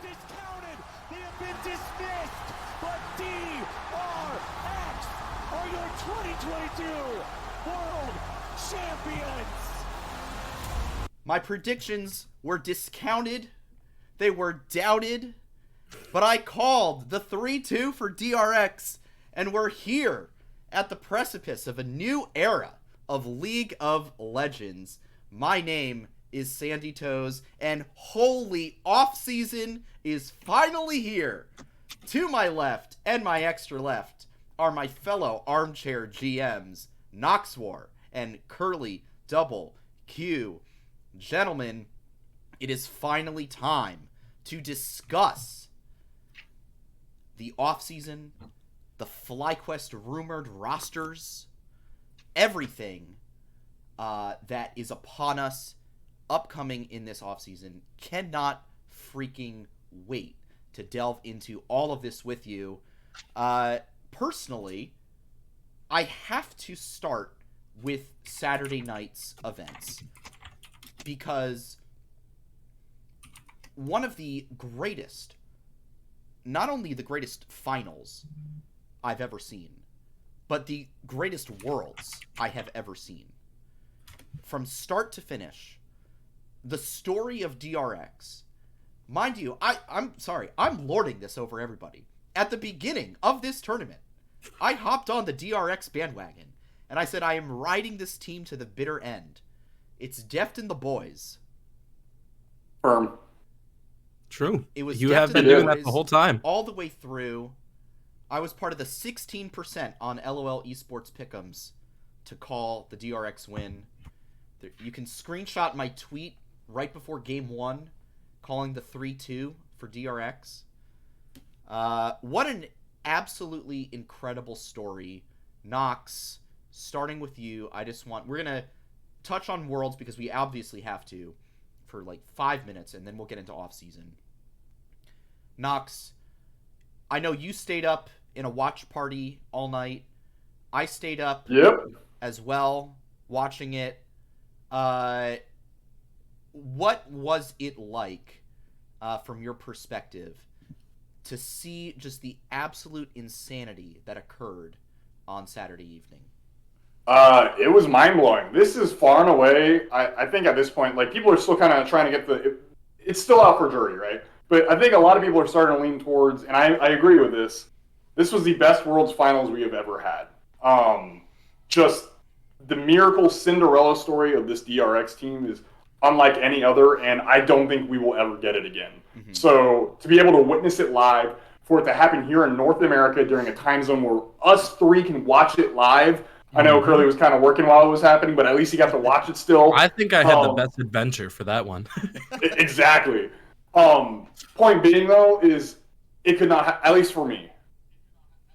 discounted. They have been dismissed. But DRX are your 2022 World Champions. My predictions were discounted. They were doubted. But I called the 3-2 for DRX. And we're here at the precipice of a new era of League of Legends. My name is Sandy Toes, and holy off-season is finally here. To my left and my extra left are my fellow Armchair GMs, Noxwars and Curly Double Q. Gentlemen, it is finally time to discuss the off-season, the FlyQuest rumored rosters, everything that is upon us upcoming in this offseason. Cannot freaking wait to delve into all of this with you. Personally, I have to start with Saturday night's events because one of the greatest, not only the greatest finals I've ever seen, but the greatest worlds I have ever seen. From start to finish, the story of DRX. Mind you, I'm sorry, I'm lording this over everybody. At the beginning of this tournament, I hopped on the DRX bandwagon, and I said I am riding this team to the bitter end. It's Deft and the boys. Firm. True. It was you have been doing that the whole time. All the way through. I was part of the 16% on LOL Esports Pick'ems to call the DRX win. You can screenshot my tweet right before Game 1 calling the 3-2 for DRX. What an absolutely incredible story. Nox, starting with you, we're going to touch on Worlds because we obviously have to for like 5 minutes, and then we'll get into off-season. Nox, I know you stayed up in a watch party all night. I stayed up as well, watching it. What was it like, from your perspective, to see just the absolute insanity that occurred on Saturday evening? It was mind-blowing. This is far and away, I think at this point, like, people are still kind of trying to get it's still out for jury, right? But I think a lot of people are starting to lean towards, and I agree with this, this was the best Worlds Finals we have ever had. Just the miracle Cinderella story of this DRX team is unlike any other, and I don't think we will ever get it again. Mm-hmm. So to be able to witness it live, for it to happen here in North America during a time zone where us three can watch it live. I know Curly was kind of working while it was happening, but at least he got to watch it still. I think I had the best adventure for that one. Exactly. Point being, though, is it could not, at least for me,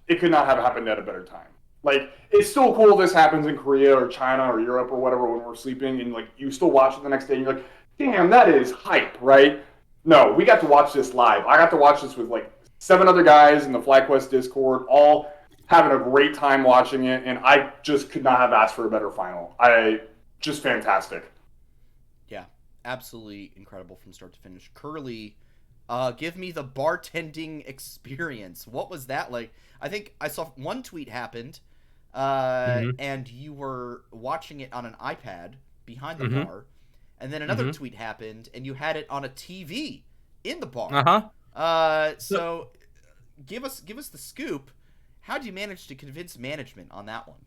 it could not have happened at a better time. Like, it's still cool this happens in Korea or China or Europe or whatever when we're sleeping, and, like, you still watch it the next day, and you're like, damn, that is hype, right? No, we got to watch this live. I got to watch this with, like, 7 other guys in the FlyQuest Discord, all having a great time watching it, and I just could not have asked for a better final. Just fantastic. Yeah, absolutely incredible from start to finish. Curly, give me the bartending experience. What was that like? I think I saw one tweet happened, and you were watching it on an iPad behind the bar, and then another tweet happened, and you had it on a TV in the bar. So give us the scoop. How did you manage to convince management on that one?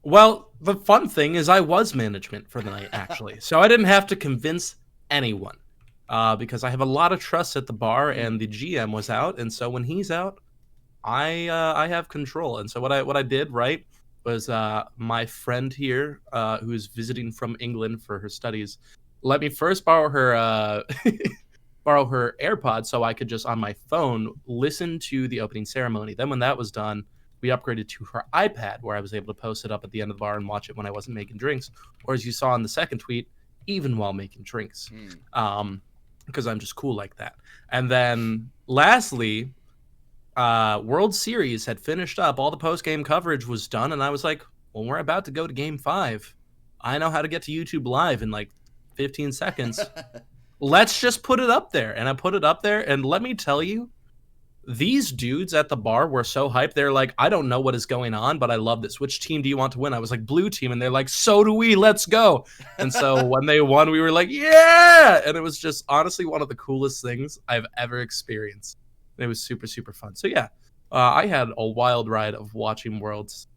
Well, the fun thing is I was management for the night, actually. So I didn't have to convince anyone because I have a lot of trust at the bar, and the GM was out. And so when he's out, I have control. And so what I did, right, was my friend here who's visiting from England for her studies let me first borrow her borrow her AirPods so I could just on my phone listen to the opening ceremony. Then when that was done, we upgraded to her iPad where I was able to post it up at the end of the bar and watch it when I wasn't making drinks. Or as you saw in the second tweet, even while making drinks. Because I'm just cool like that. And then lastly, World Series had finished up. All the post-game coverage was done. And I was like, well, we're about to go to Game 5. I know how to get to YouTube Live in like 15 seconds. let's just put it up there. And I put it up there, and let me tell you, these dudes at the bar were so hyped. They're like, I don't know what is going on, but I love this. Which team do you want to win? I was like, blue team. And they're like, so do we. Let's go. And so when they won, we were like, yeah. And it was just honestly one of the coolest things I've ever experienced. It was super, super fun. So yeah, I had a wild ride of watching Worlds.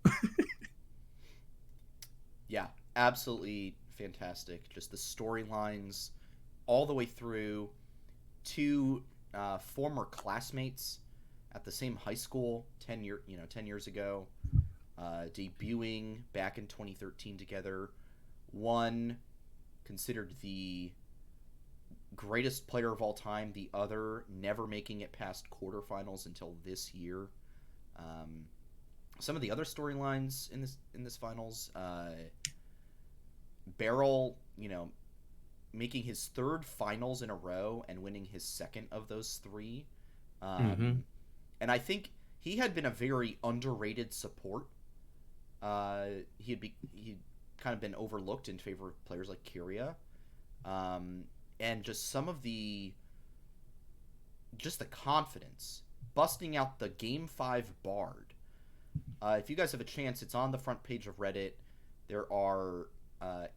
Yeah, absolutely fantastic. Just the storylines all the way through. Two former classmates at the same high school 10 years ago, debuting back in 2013 together. One considered the greatest player of all time, the other never making it past quarterfinals until this year. Some of the other storylines in this finals, Beryl, making his third finals in a row and winning his second of those three. And I think he had been a very underrated support. He'd kind of been overlooked in favor of players like Kyria. And just some of the confidence, busting out the Game 5 Bard. If you guys have a chance, it's on the front page of Reddit. There are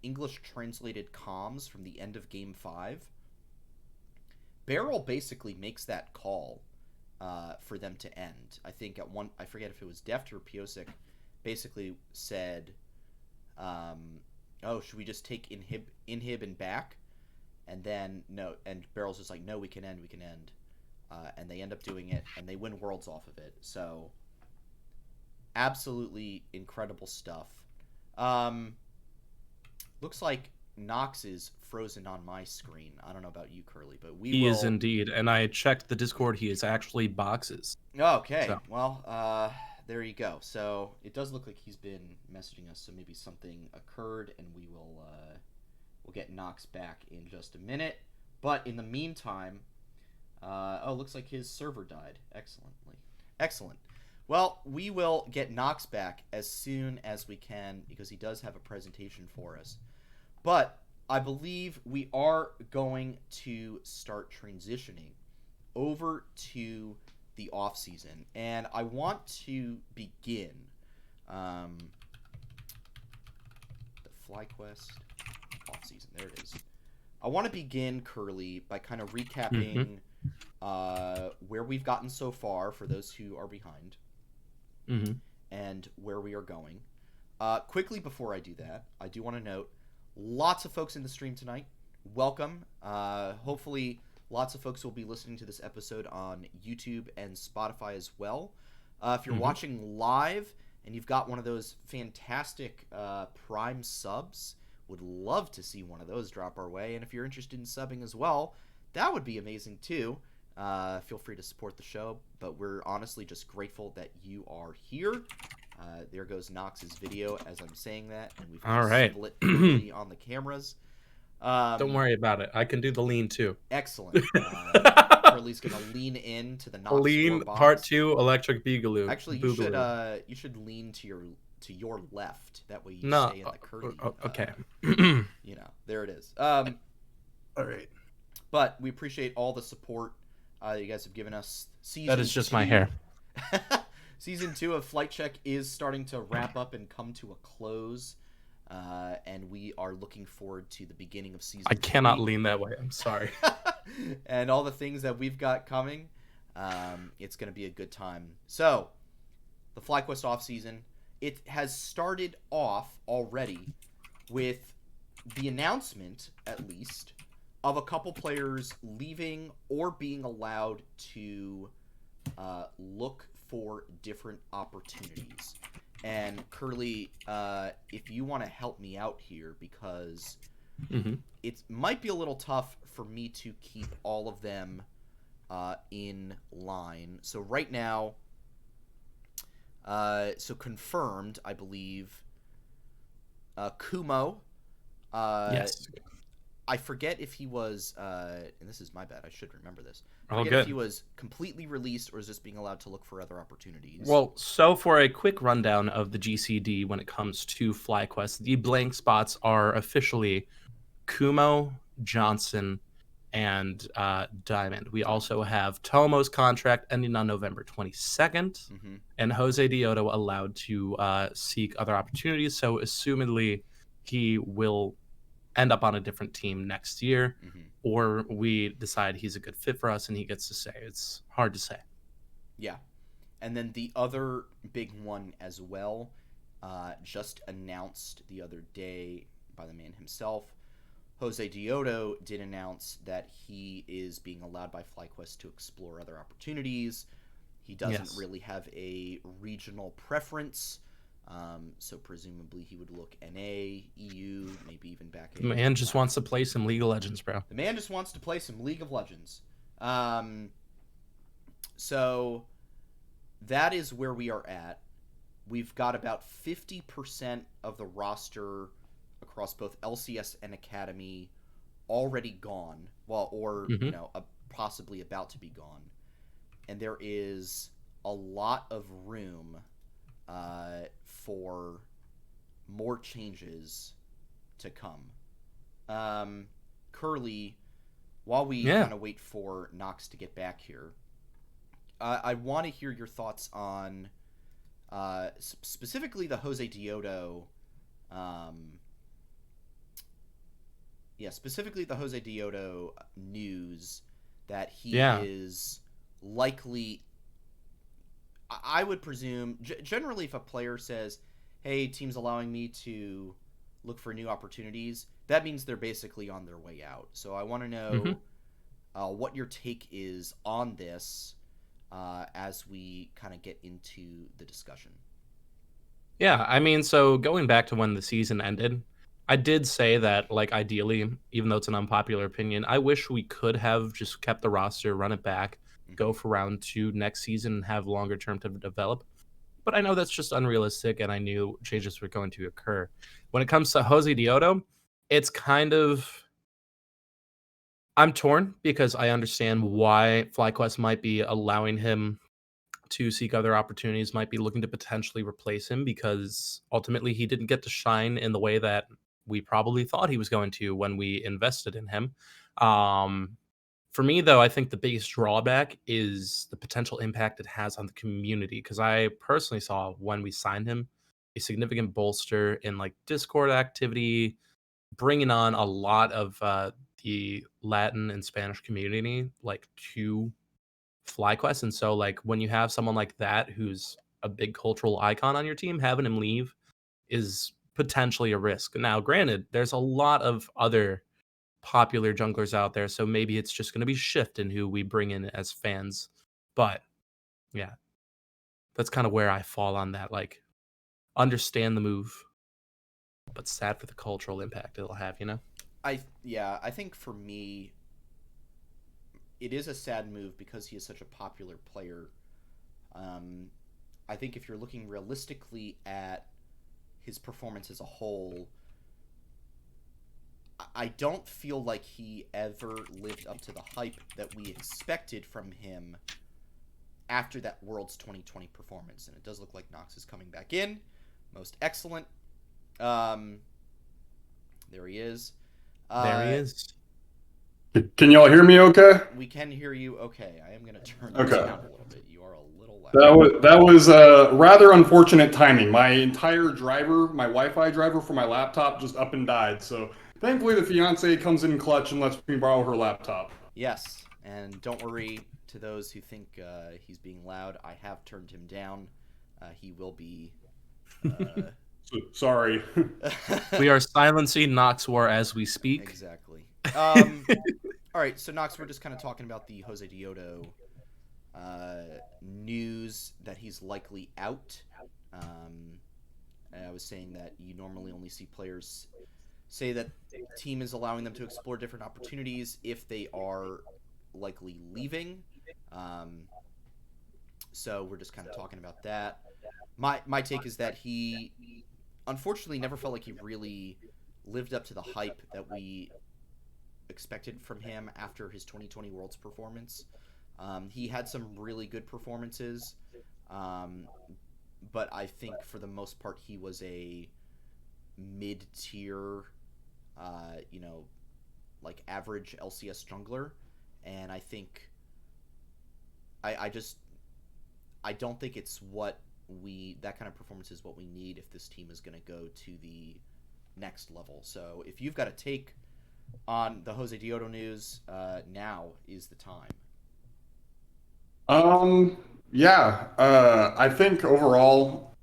English translated comms from the end of Game 5. Beryl basically makes that call for them to end. I think I forget if it was Deft or Piosik, basically said, should we just take inhib and back? And then, no, and Beryl's just like, no, we can end. And they end up doing it, and they win Worlds off of it. So, absolutely incredible stuff. Looks like Nox is frozen on my screen. I don't know about you, Curly, but he is indeed. And I checked the Discord. He is actually boxes. Okay. So. Well, there you go. So it does look like he's been messaging us. So maybe something occurred, and we'll get Nox back in just a minute. But in the meantime, looks like his server died. Excellent. Well, we will get Nox back as soon as we can because he does have a presentation for us. But I believe we are going to start transitioning over to the off-season. And I want to begin the FlyQuest off-season. There it is. I want to begin, Curly, by kind of recapping where we've gotten so far for those who are behind. And where we are going. Quickly before I do that, I do want to note, lots of folks in the stream tonight. Welcome. Hopefully, lots of folks will be listening to this episode on YouTube and Spotify as well. If you're watching live and you've got one of those fantastic Prime subs, would love to see one of those drop our way. And if you're interested in subbing as well, that would be amazing too. Feel free to support the show, but we're honestly just grateful that you are here. There goes Nox's video as I'm saying that, and we've split on the cameras. Don't worry about it. I can do the lean too. Excellent. Curly's gonna lean in to the Nox lean box. part 2 electric boogaloo. Actually, you should lean to your left. That way you stay in the Curly. Okay. There it is. All right. But we appreciate all the support you guys have given us. That is just my hair. Season 2 of Flight Check is starting to wrap up and come to a close, and we are looking forward to the beginning of Season 3. I cannot lean that way. I'm sorry. And all the things that we've got coming. It's going to be a good time. So, the FlyQuest off-season, it has started off already with the announcement, at least, of a couple players leaving or being allowed to look for different opportunities. And Curly, if you want to help me out here, because it might be a little tough for me to keep all of them in line. So right now, so confirmed, I believe, Kumo. Yes. I forget if he was, and this is my bad, I should remember this. I Oh, forget good. if he was completely released or is just being allowed to look for other opportunities. Well, so for a quick rundown of the GCD when it comes to FlyQuest, the blank spots are officially Kumo, Johnson, and Diamond. We also have Tomo's contract ending on November 22nd, and Jose Dioto allowed to seek other opportunities. So, assumedly, he will end up on a different team next year, or we decide he's a good fit for us and he gets to stay. It's hard to say. Yeah. And then the other big one as well, just announced the other day by the man himself. Jose Dioto did announce that he is being allowed by FlyQuest to explore other opportunities. He doesn't really have a regional preference, so presumably he would look NA, EU, maybe even back in. The man just wants to play some League of Legends, bro. The man just wants to play some League of Legends. So that is where we are at. We've got about 50% of the roster across both LCS and Academy already gone. Well, or, possibly about to be gone. And there is a lot of room for more changes to come. Curly, while we kind of wait for Nox to get back here, I want to hear your thoughts on specifically the Jose Dioto. Specifically the Jose Dioto news that he is likely. I would presume generally if a player says, "Hey, team's allowing me to look for new opportunities," that means they're basically on their way out. So I want to know what your take is on this. As we kind of get into the discussion. Yeah, I mean, so going back to when the season ended, I did say that, like, ideally, even though it's an unpopular opinion, I wish we could have just kept the roster, run it back, go for round 2 next season, and have longer term to develop. But I know that's just unrealistic, and I knew changes were going to occur. When it comes to Jose Dioto, it's kind of... I'm torn because I understand why FlyQuest might be allowing him to seek other opportunities, might be looking to potentially replace him because ultimately he didn't get to shine in the way that we probably thought he was going to when we invested in him. For me, though, I think the biggest drawback is the potential impact it has on the community, because I personally saw when we signed him a significant bolster in like Discord activity, bringing on a lot of the Latin and Spanish community like to FlyQuest. And so like when you have someone like that who's a big cultural icon on your team, having him leave is potentially a risk. Now, granted, there's a lot of other popular junglers out there, so maybe it's just going to be shift in who we bring in as fans. But yeah, that's kind of where I fall on that. Like, understand the move, but sad for the cultural impact it'll have, you know? I think for me, it is a sad move because he is such a popular player. I think if you're looking realistically at his performance as a whole, I don't feel like he ever lived up to the hype that we expected from him after that Worlds 2020 performance. And it does look like Nox is coming back in. Most excellent. There he is. There he is. Can y'all hear me okay? We can hear you okay. I am going to turn you down a little bit. You are a little loud. That was rather unfortunate timing. My entire driver, my Wi-Fi driver for my laptop just up and died. So thankfully the fiance comes in clutch and lets me borrow her laptop. Yes, and don't worry to those who think he's being loud. I have turned him down. He will be... Sorry. We are silencing Noxwars as we speak. Exactly. All right, so Nox, we're just kind of talking about the Jose Dioto news that he's likely out. I was saying that you normally only see players say that the team is allowing them to explore different opportunities if they are likely leaving. So we're just kind of talking about that. My take is that he unfortunately never felt like he really lived up to the hype that we expected from him after his 2020 Worlds performance. He had some really good performances, but I think for the most part he was a mid-tier, like average LCS jungler, and I think I don't think it's what that kind of performance is what we need if this team is going to go to the next level. So if you've got a take on the Jose Diodo news, now is the time. I think overall,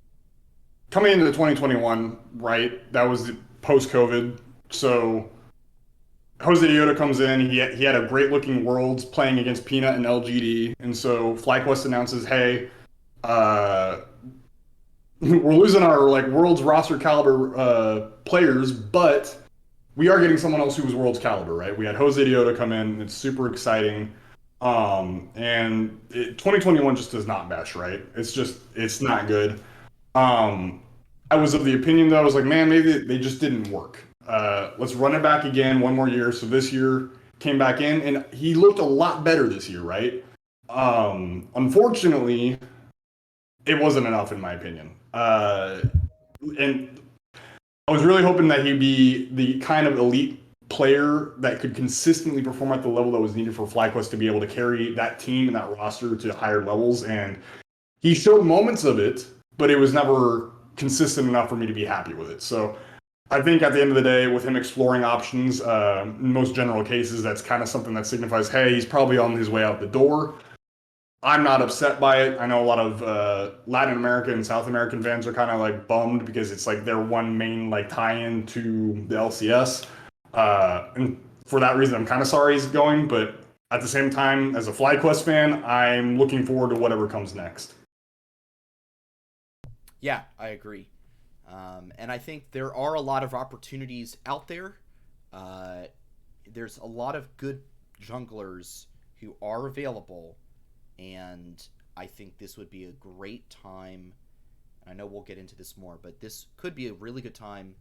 coming into 2021, right, that was post-COVID, so Jose Diodo comes in, he had a great-looking Worlds playing against Peanut and LGD, and so FlyQuest announces, hey, we're losing our like Worlds roster caliber players, but we are getting someone else who was Worlds caliber, right? We had Jose Diodo come in, it's super exciting. 2021 just does not mesh, right? It's not good. I was of the opinion though, I was like, man, maybe they just didn't work. Let's run it back again one more year. So this year came back in and he looked a lot better this year, right? Unfortunately, it wasn't enough in my opinion. And I was really hoping that he'd be the kind of elite player that could consistently perform at the level that was needed for FlyQuest to be able to carry that team and that roster to higher levels. And he showed moments of it, but it was never consistent enough for me to be happy with it. So I think at the end of the day, with him exploring options, in most general cases, that's kind of something that signifies, hey, he's probably on his way out the door. I'm not upset by it. I know a lot of Latin American and South American fans are kind of like bummed because it's like their one main like tie-in to the LCS. And for that reason, I'm kind of sorry he's going, but at the same time, as a FlyQuest fan, I'm looking forward to whatever comes next. Yeah, I agree. And I think there are a lot of opportunities out there. There's a lot of good junglers who are available, and I think this would be a great time. I know we'll get into this more, but this could be a really good time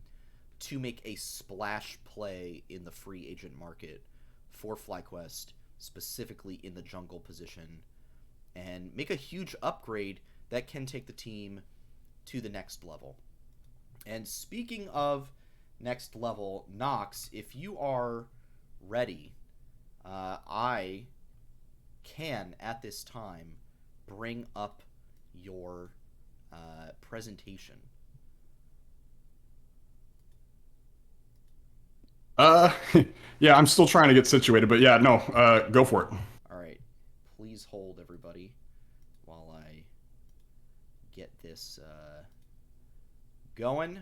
to make a splash play in the free agent market for FlyQuest, specifically in the jungle position, and make a huge upgrade that can take the team to the next level. And speaking of next level, Nox, if you are ready, I can, at this time, bring up your presentation. Yeah, I'm still trying to get situated, but yeah, no, go for it. All right. Please hold, everybody, while I get this going.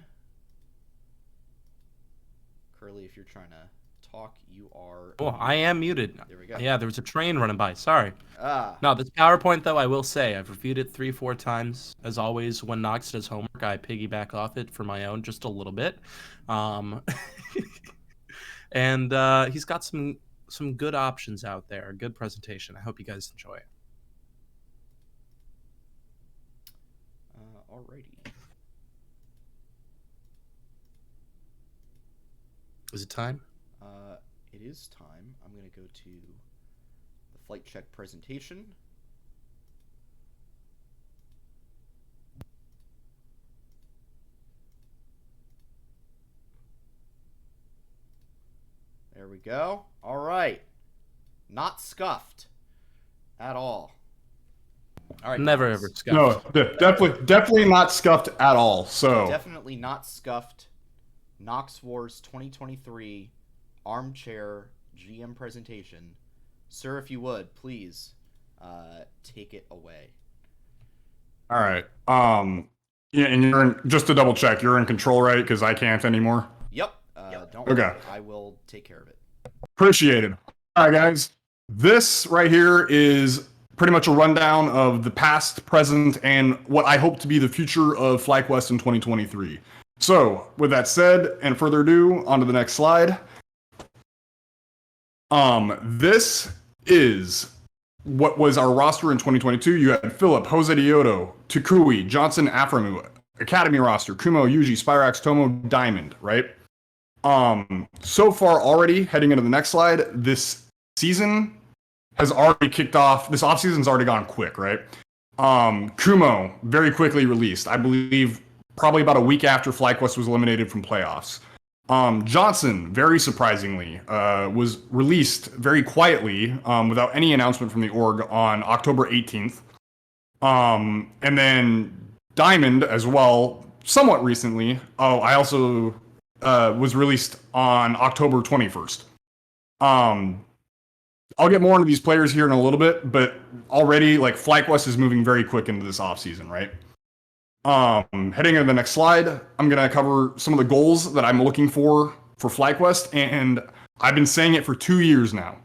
Curly, if you're trying to talk, you are... Oh, I am muted. There we go. Yeah, there was a train running by. Sorry. Ah. No, this PowerPoint, though, I will say, I've reviewed it 3-4 times. As always, when Nox does homework, I piggyback off it for my own just a little bit. And he's got some good options out there. Good presentation. I hope you guys enjoy it. Alrighty. Is it time? It is time. I'm going to go to the flight check presentation. There we go. All right. Not scuffed at all. All right. Never Nox. ever scuffed. No, definitely not scuffed at all. So Definitely not scuffed. Noxwars 2023 Armchair GM presentation. Sir, if you would, please take it away. all right. Yeah, and you're in, just to double check, you're in control, right? Because I can't anymore. Yep. Don't Okay. worry. I will take care of it. Appreciate it. All right, guys. This right here is pretty much a rundown of the past, present, and what I hope to be the future of FlyQuest in 2023. So, with that said, and further ado, on to the next slide. This is what was our roster in 2022. You had Philip, Jose Diodo, Takui, Johnson, Aframu, Academy roster, Kumo, Yuji, Spyrax, Tomo, Diamond, right? So far already, heading into the next slide, this season has already kicked off. This offseason's already gone quick, right? Kumo, very quickly released. I believe probably about a week after FlyQuest was eliminated from playoffs. Johnson, very surprisingly, was released very quietly without any announcement from the org on October 18th. And then Diamond as well, somewhat recently. Oh, I also was released on October 21st. I'll get more into these players here in a little bit, but already, like, FlyQuest is moving very quick into this offseason, right? Heading into the next slide, I'm going to cover some of the goals that I'm looking for FlyQuest, and I've been saying it for 2 years now.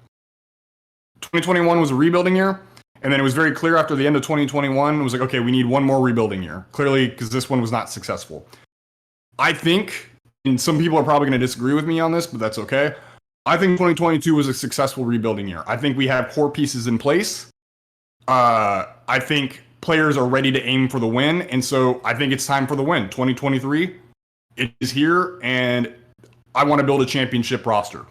2021 was a rebuilding year, and then it was very clear after the end of 2021, it was like, okay, we need one more rebuilding year, clearly because this one was not successful. I think, and some people are probably going to disagree with me on this, but that's okay. I think 2022 was a successful rebuilding year. I think we have core pieces in place. I think players are ready to aim for the win, and so I think it's time for the win. 2023, it is here, and I want to build a championship roster.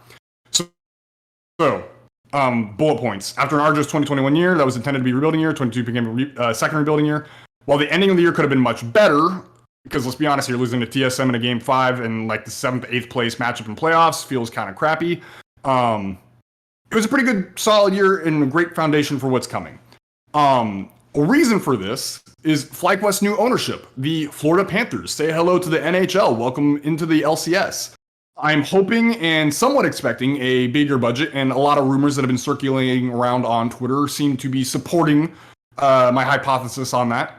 So bullet points. After an arduous 2021 year that was intended to be a rebuilding year, 22 became a second rebuilding year. While the ending of the year could have been much better, because let's be honest, you're losing to TSM in a game 5 and like the 7th, 8th place matchup in playoffs feels kind of crappy. It was a pretty good, solid year and a great foundation for what's coming. A reason for this is FlyQuest's new ownership. The Florida Panthers say hello to the NHL. Welcome into the LCS. I'm hoping and somewhat expecting a bigger budget, and a lot of rumors that have been circulating around on Twitter seem to be supporting my hypothesis on that.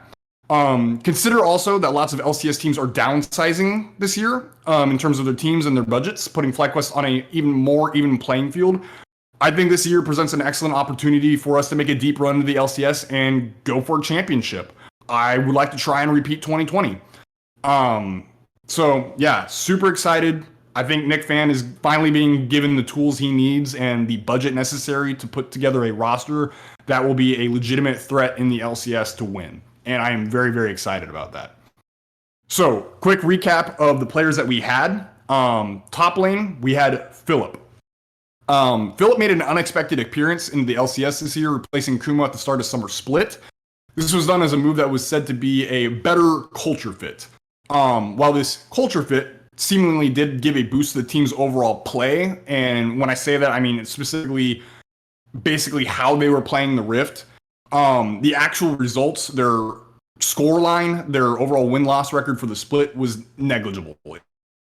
Consider also that lots of LCS teams are downsizing this year in terms of their teams and their budgets, putting FlyQuest on a even more even playing field. I think this year presents an excellent opportunity for us to make a deep run into the LCS and go for a championship. I would like to try and repeat 2020. So yeah, super excited. I think Nick Fan is finally being given the tools he needs and the budget necessary to put together a roster that will be a legitimate threat in the LCS to win. And I am very, very excited about that. So, quick recap of the players that we had. Top lane, we had Philip. Philip made an unexpected appearance in the LCS this year, replacing Kuma at the start of Summer Split. This was done as a move that was said to be a better culture fit. While this culture fit seemingly did give a boost to the team's overall play, and when I say that, I mean specifically basically how they were playing the Rift. The actual results, their score line, their overall win-loss record for the split was negligible.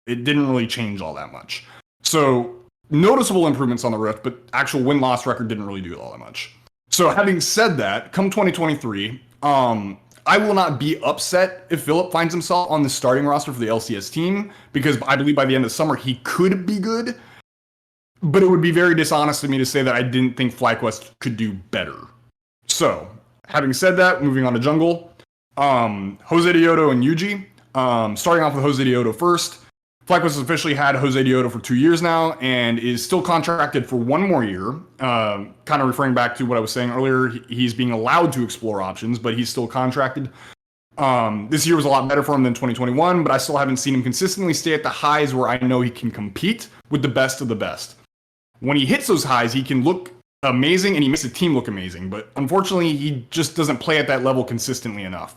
It didn't really change all that much. So, noticeable improvements on the Rift, but actual win-loss record didn't really do all that much. So, having said that, come 2023, I will not be upset if Philip finds himself on the starting roster for the LCS team, because I believe by the end of summer he could be good, but it would be very dishonest of me to say that I didn't think FlyQuest could do better. So, having said that, moving on to jungle, Jose Dioto and Yuji. Starting off with Jose Dioto first. FlyQuest has officially had Jose Dioto for 2 years now and is still contracted for 1 more year. Kind of referring back to what I was saying earlier, he's being allowed to explore options, but he's still contracted. This year was a lot better for him than 2021, but I still haven't seen him consistently stay at the highs where I know he can compete with the best of the best. When he hits those highs, he can look amazing and he makes the team look amazing, but unfortunately he just doesn't play at that level consistently enough.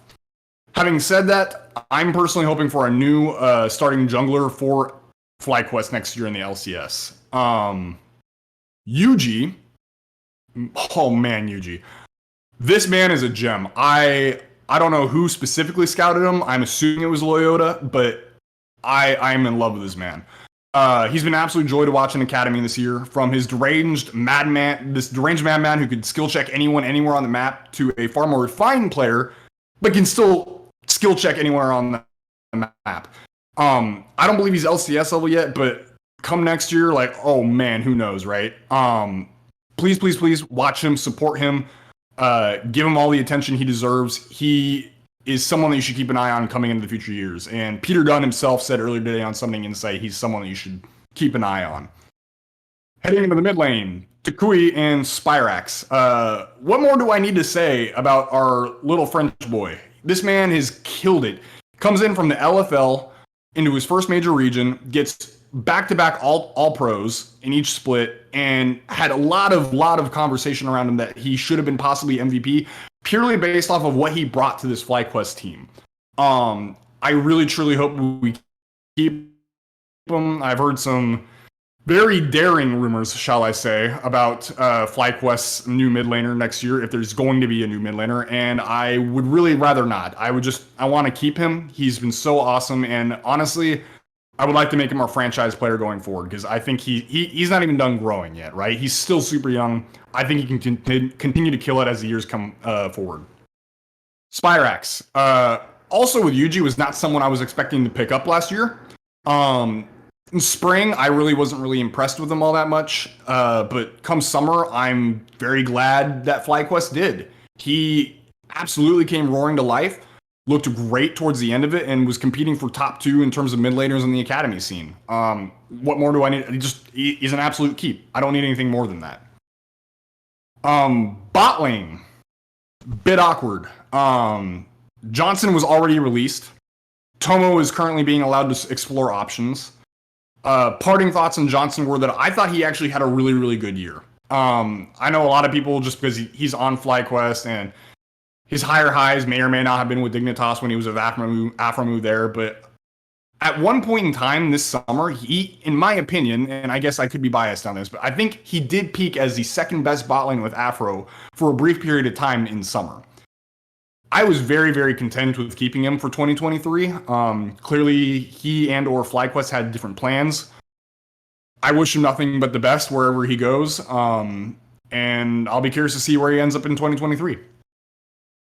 Having said that, I'm personally hoping for a new starting jungler for FlyQuest next year in the LCS. Yuji, oh man, Yuji, this man is a gem. I don't know who specifically scouted him. I'm assuming it was Loyota, but I'm in love with this man. He's been an absolute joy to watch in Academy this year. From his deranged madman who could skill check anyone anywhere on the map, to a far more refined player, but can still skill check anywhere on the map. I don't believe he's LCS level yet, but come next year, like, oh man, who knows, right? Please watch him, support him, give him all the attention he deserves. He is someone that you should keep an eye on coming into the future years. And Peter Dunn himself said earlier today on Something Insight, he's someone that you should keep an eye on. Heading into the mid lane, Takui and Spyrax. What more do I need to say about our little French boy? This man has killed it. Comes in from the LFL into his first major region, gets back-to-back all pros in each split, and had a lot of conversation around him that he should have been possibly MVP, purely based off of what he brought to this FlyQuest team. I really truly hope we keep him. I've heard some very daring rumors, shall I say, about FlyQuest's new mid laner next year, if there's going to be a new mid laner, and I would really rather not. I want to keep him. He's been so awesome, and honestly, I would like to make him our franchise player going forward, because I think he's not even done growing yet, right? He's still super young. I think he can continue to kill it as the years come forward. Spyrax. Also with Yuji, was not someone I was expecting to pick up last year. In spring, I really wasn't really impressed with him all that much, but come summer, I'm very glad that FlyQuest did. He absolutely came roaring to life, looked great towards the end of it, and was competing for top 2 in terms of mid laners in the academy scene. What more do I need? He's an absolute keep. I don't need anything more than that. Bot lane, bit awkward. Johnson was already released. Tomo is currently being allowed to explore options. Parting thoughts on Johnson were that I thought he actually had a really, really good year. I know a lot of people, just because he's on FlyQuest and his higher highs may or may not have been with Dignitas when he was with Aframu there, but at one point in time this summer, he, in my opinion, and I guess I could be biased on this, but I think he did peak as the second best bot lane with Afro for a brief period of time in summer. I was very, very content with keeping him for 2023. Clearly, he and or FlyQuest had different plans. I wish him nothing but the best wherever he goes, and I'll be curious to see where he ends up in 2023.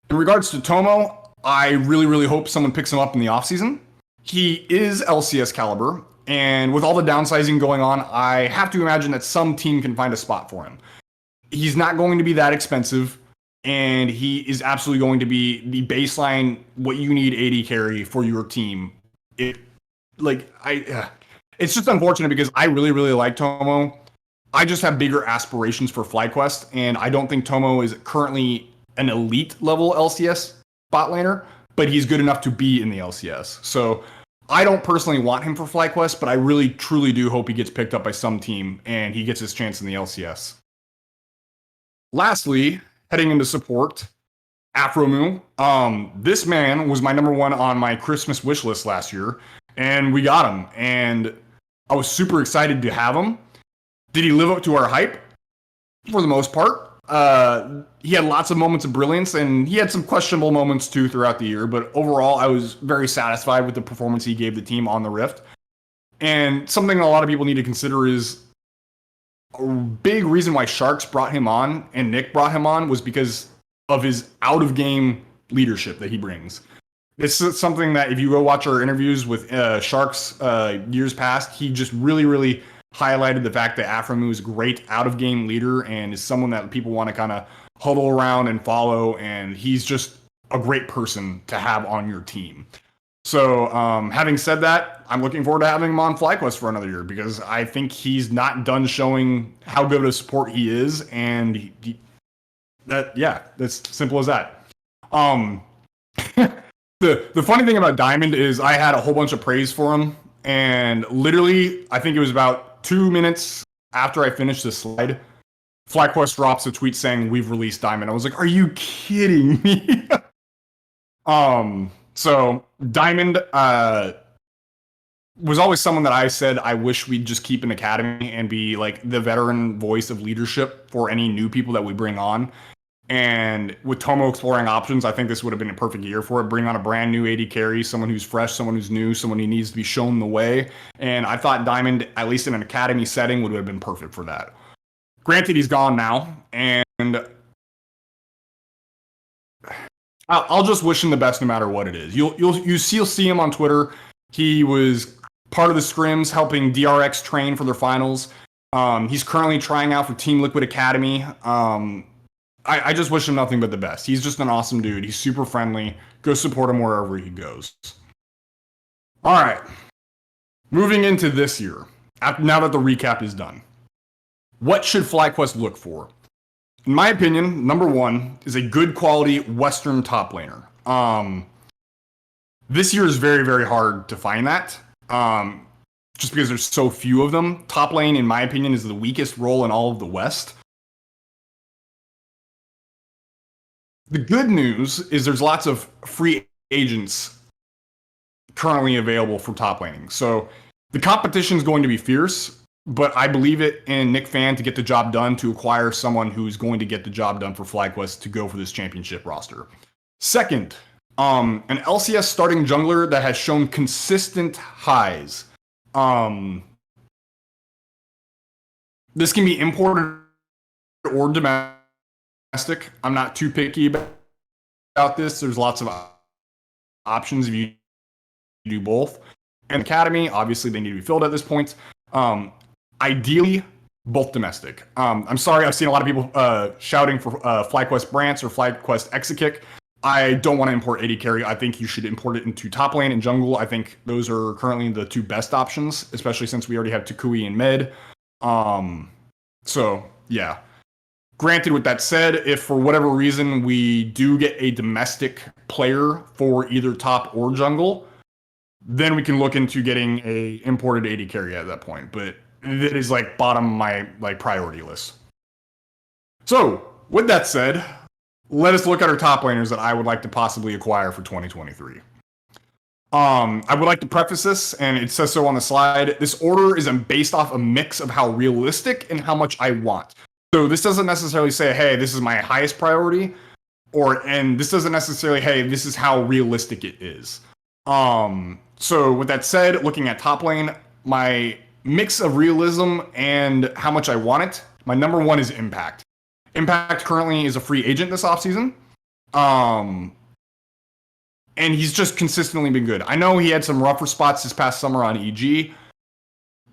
In regards to Tomo, I really, really hope someone picks him up in the offseason. He is LCS caliber, and with all the downsizing going on, I have to imagine that some team can find a spot for him. He's not going to be that expensive, and he is absolutely going to be the baseline, what you need AD carry for your team. It's just unfortunate because I really, really like Tomo. I just have bigger aspirations for FlyQuest, and I don't think Tomo is currently an elite level LCS bot laner, but he's good enough to be in the LCS. So I don't personally want him for FlyQuest, but I really, truly do hope he gets picked up by some team and he gets his chance in the LCS. Lastly, heading into support, Afromu. This man was my number 1 on my Christmas wish list last year, and we got him, and I was super excited to have him. Did he live up to our hype? For the most part. He had lots of moments of brilliance, and he had some questionable moments too throughout the year, but overall, I was very satisfied with the performance he gave the team on the Rift. And something a lot of people need to consider is a big reason why Sharks brought him on and Nick brought him on was because of his out-of-game leadership that he brings. This is something that if you go watch our interviews with Sharks years past, he just really, really highlighted the fact that Aframu is a great out-of-game leader and is someone that people want to kind of huddle around and follow, and he's just a great person to have on your team. So having said that, I'm looking forward to having him on FlyQuest for another year because I think he's not done showing how good of a support he is, and that's simple as that. The funny thing about Diamond is I had a whole bunch of praise for him, and literally, I think it was about 2 minutes after I finished the slide, FlyQuest drops a tweet saying, "We've released Diamond." I was like, are you kidding me? So Diamond was always someone that I said I wish we'd just keep an academy and be like the veteran voice of leadership for any new people that we bring on. And with Tomo exploring options, I think this would have been a perfect year for it. Bring on a brand new AD carry, someone who's fresh, someone who's new, someone who needs to be shown the way. And I thought Diamond, at least in an academy setting, would have been perfect for that. Granted, he's gone now, and I'll just wish him the best no matter what it is. You'll see him on Twitter. He was part of the scrims helping DRX train for their finals. He's currently trying out for Team Liquid Academy. I just wish him nothing but the best. He's just an awesome dude. He's super friendly. Go support him wherever he goes. All right. Moving into this year, now that the recap is done. What should FlyQuest look for? In my opinion, number 1 is a good quality Western top laner. This year is very, very hard to find that. Just because there's so few of them. Top lane, in my opinion, is the weakest role in all of the West. The good news is there's lots of free agents currently available for top laning. So the competition is going to be fierce, but I believe it in Nick Fan to get the job done, to acquire someone who's going to get the job done for FlyQuest to go for this championship roster. Second, an LCS starting jungler that has shown consistent highs. This can be imported or domestic. I'm not too picky about this. There's lots of options if you do both. And Academy, obviously, they need to be filled at this point. Ideally, both domestic. I'm sorry, I've seen a lot of people shouting for FlyQuest Brance or FlyQuest Exakick. I don't want to import AD carry. I think you should import it into top lane and jungle. I think those are currently the two best options, especially since we already have Takui and mid. So, yeah. Granted, with that said, if for whatever reason we do get a domestic player for either top or jungle, then we can look into getting a imported AD carry at that point. But it is like bottom of my priority list. So, with that said, let us look at our top laners that I would like to possibly acquire for 2023. I would like to preface this, and it says so on the slide. This order is based off a mix of how realistic and how much I want. So this doesn't necessarily say, hey, this is my highest priority, and this doesn't necessarily, hey, this is how realistic it is. So with that said, looking at top lane, my mix of realism and how much I want it, my number one is Impact. Impact currently is a free agent this offseason. And he's just consistently been good. I know he had some rougher spots this past summer on EG.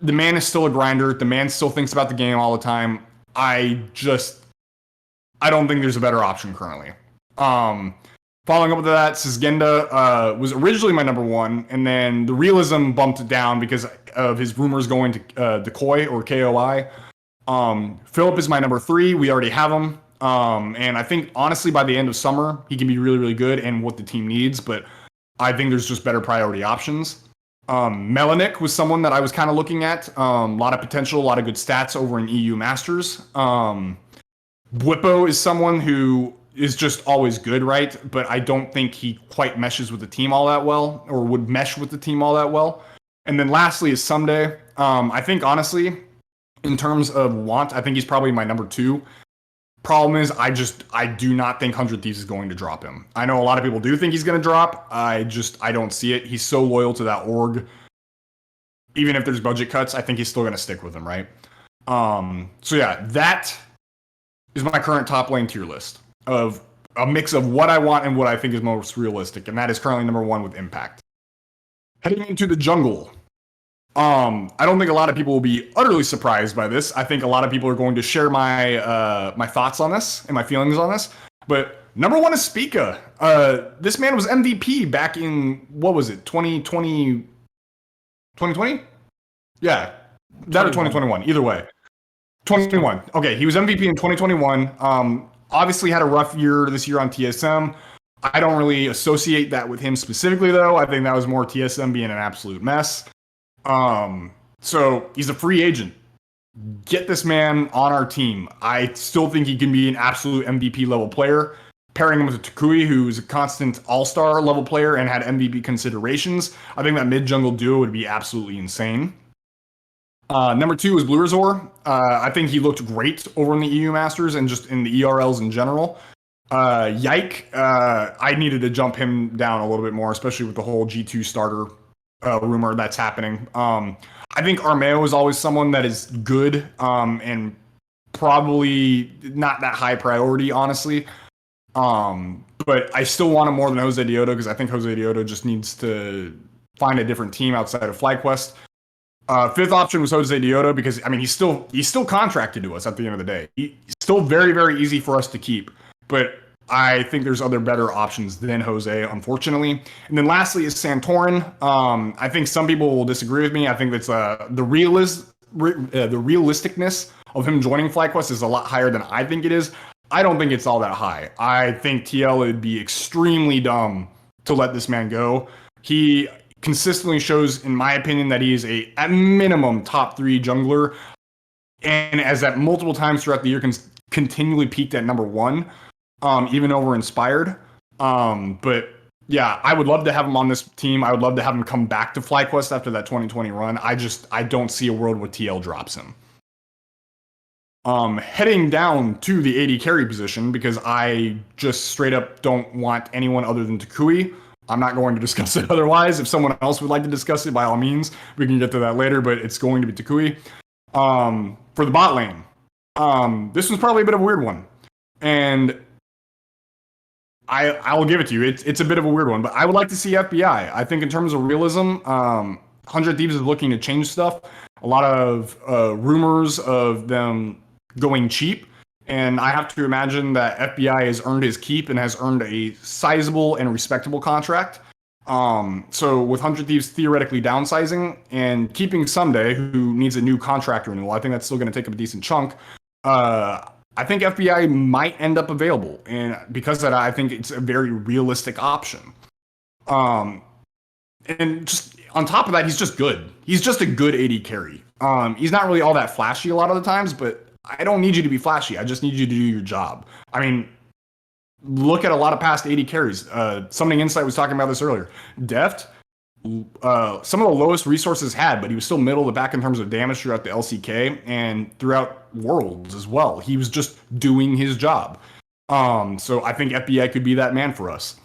The man is still a grinder. The man still thinks about the game all the time. I don't think there's a better option currently. Following up with that, Sisgenda was originally my number one, and then the realism bumped it down because of his rumors going to Decoy or KOI. Philip is my number 3. We already have him. And I think, honestly, by the end of summer, he can be really, really good and what the team needs, but I think there's just better priority options. Melanik was someone that I was kind of looking at. A lot of potential, a lot of good stats over in EU Masters. Bwipo is someone who is just always good, right? But I don't think he quite meshes with the team all that well, or would mesh with the team all that well. And then lastly is Someday. I think, honestly, in terms of want, I think he's probably my number 2. Problem is, I do not think 100 Thieves is going to drop him. I know a lot of people do think he's going to drop. I don't see it. He's so loyal to that org. Even if there's budget cuts, I think he's still going to stick with him, right? So yeah, that is my current top lane tier list of a mix of what I want and what I think is most realistic, and that is currently number 1 with Impact. Heading into the jungle. I don't think a lot of people will be utterly surprised by this. I think a lot of people are going to share my my thoughts on this and my feelings on this. But number 1 is Spica. This man was MVP back in, what was it, 2020? 2020? Yeah, that or 2021. Either way. 2021. Okay, he was MVP in 2021. Obviously had a rough year this year on TSM. I don't really associate that with him specifically, though. I think that was more TSM being an absolute mess. So he's a free agent. Get this man on our team. I still think he can be an absolute MVP level player. Pairing him with Takui, who's a constant all-star level player and had MVP considerations, I think that mid-jungle duo would be absolutely insane. Number 2 is Blue Razor. I think he looked great over in the EU Masters and just in the ERLs in general. Yike, I needed to jump him down a little bit more, especially with the whole G2 starter rumor that's happening. I think Armeo is always someone that is good and probably not that high priority, honestly. But I still want him more than Jose Dioto because I think Jose Dioto just needs to find a different team outside of FlyQuest. 5th option was Jose Dioto because, I mean, he's still contracted to us at the end of the day. He's still very, very easy for us to keep. But I think there's other better options than Jose, unfortunately. And then lastly is Santorin. I think some people will disagree with me. I think that's the realisticness of him joining FlyQuest is a lot higher than I think it is. I don't think it's all that high. I think TL would be extremely dumb to let this man go. He consistently shows, in my opinion, that he is at minimum top 3 jungler, and as that multiple times throughout the year continually peaked at number 1. Even over Inspired. But Yeah, I would love to have him on this team. I would love to have him come back to FlyQuest after that 2020 run. I don't see a world where TL drops him. Heading down to the AD carry position, because I just straight up don't want anyone other than Takui. I'm not going to discuss it otherwise. If someone else would like to discuss it, by all means, we can get to that later, but it's going to be Takui. For the bot lane, this was probably a bit of a weird one. And I will give it to you. It's a bit of a weird one, but I would like to see FBI. I think in terms of realism, 100 Thieves is looking to change stuff. A lot of rumors of them going cheap, and I have to imagine that FBI has earned his keep and has earned a sizable and respectable contract. So with 100 Thieves theoretically downsizing and keeping Someday, who needs a new contract renewal, I think that's still going to take up a decent chunk. I think FBI might end up available, and because of that, I think it's a very realistic option. And just on top of that, he's just good. He's just a good AD carry. He's not really all that flashy a lot of the times, but I don't need you to be flashy. I just need you to do your job. I mean, look at a lot of past AD carries. Something Insight was talking about this earlier. Deft, some of the lowest resources had, but he was still middle to back in terms of damage throughout the LCK and throughout Worlds as well. He was just doing his job. So I think FBI could be that man for us.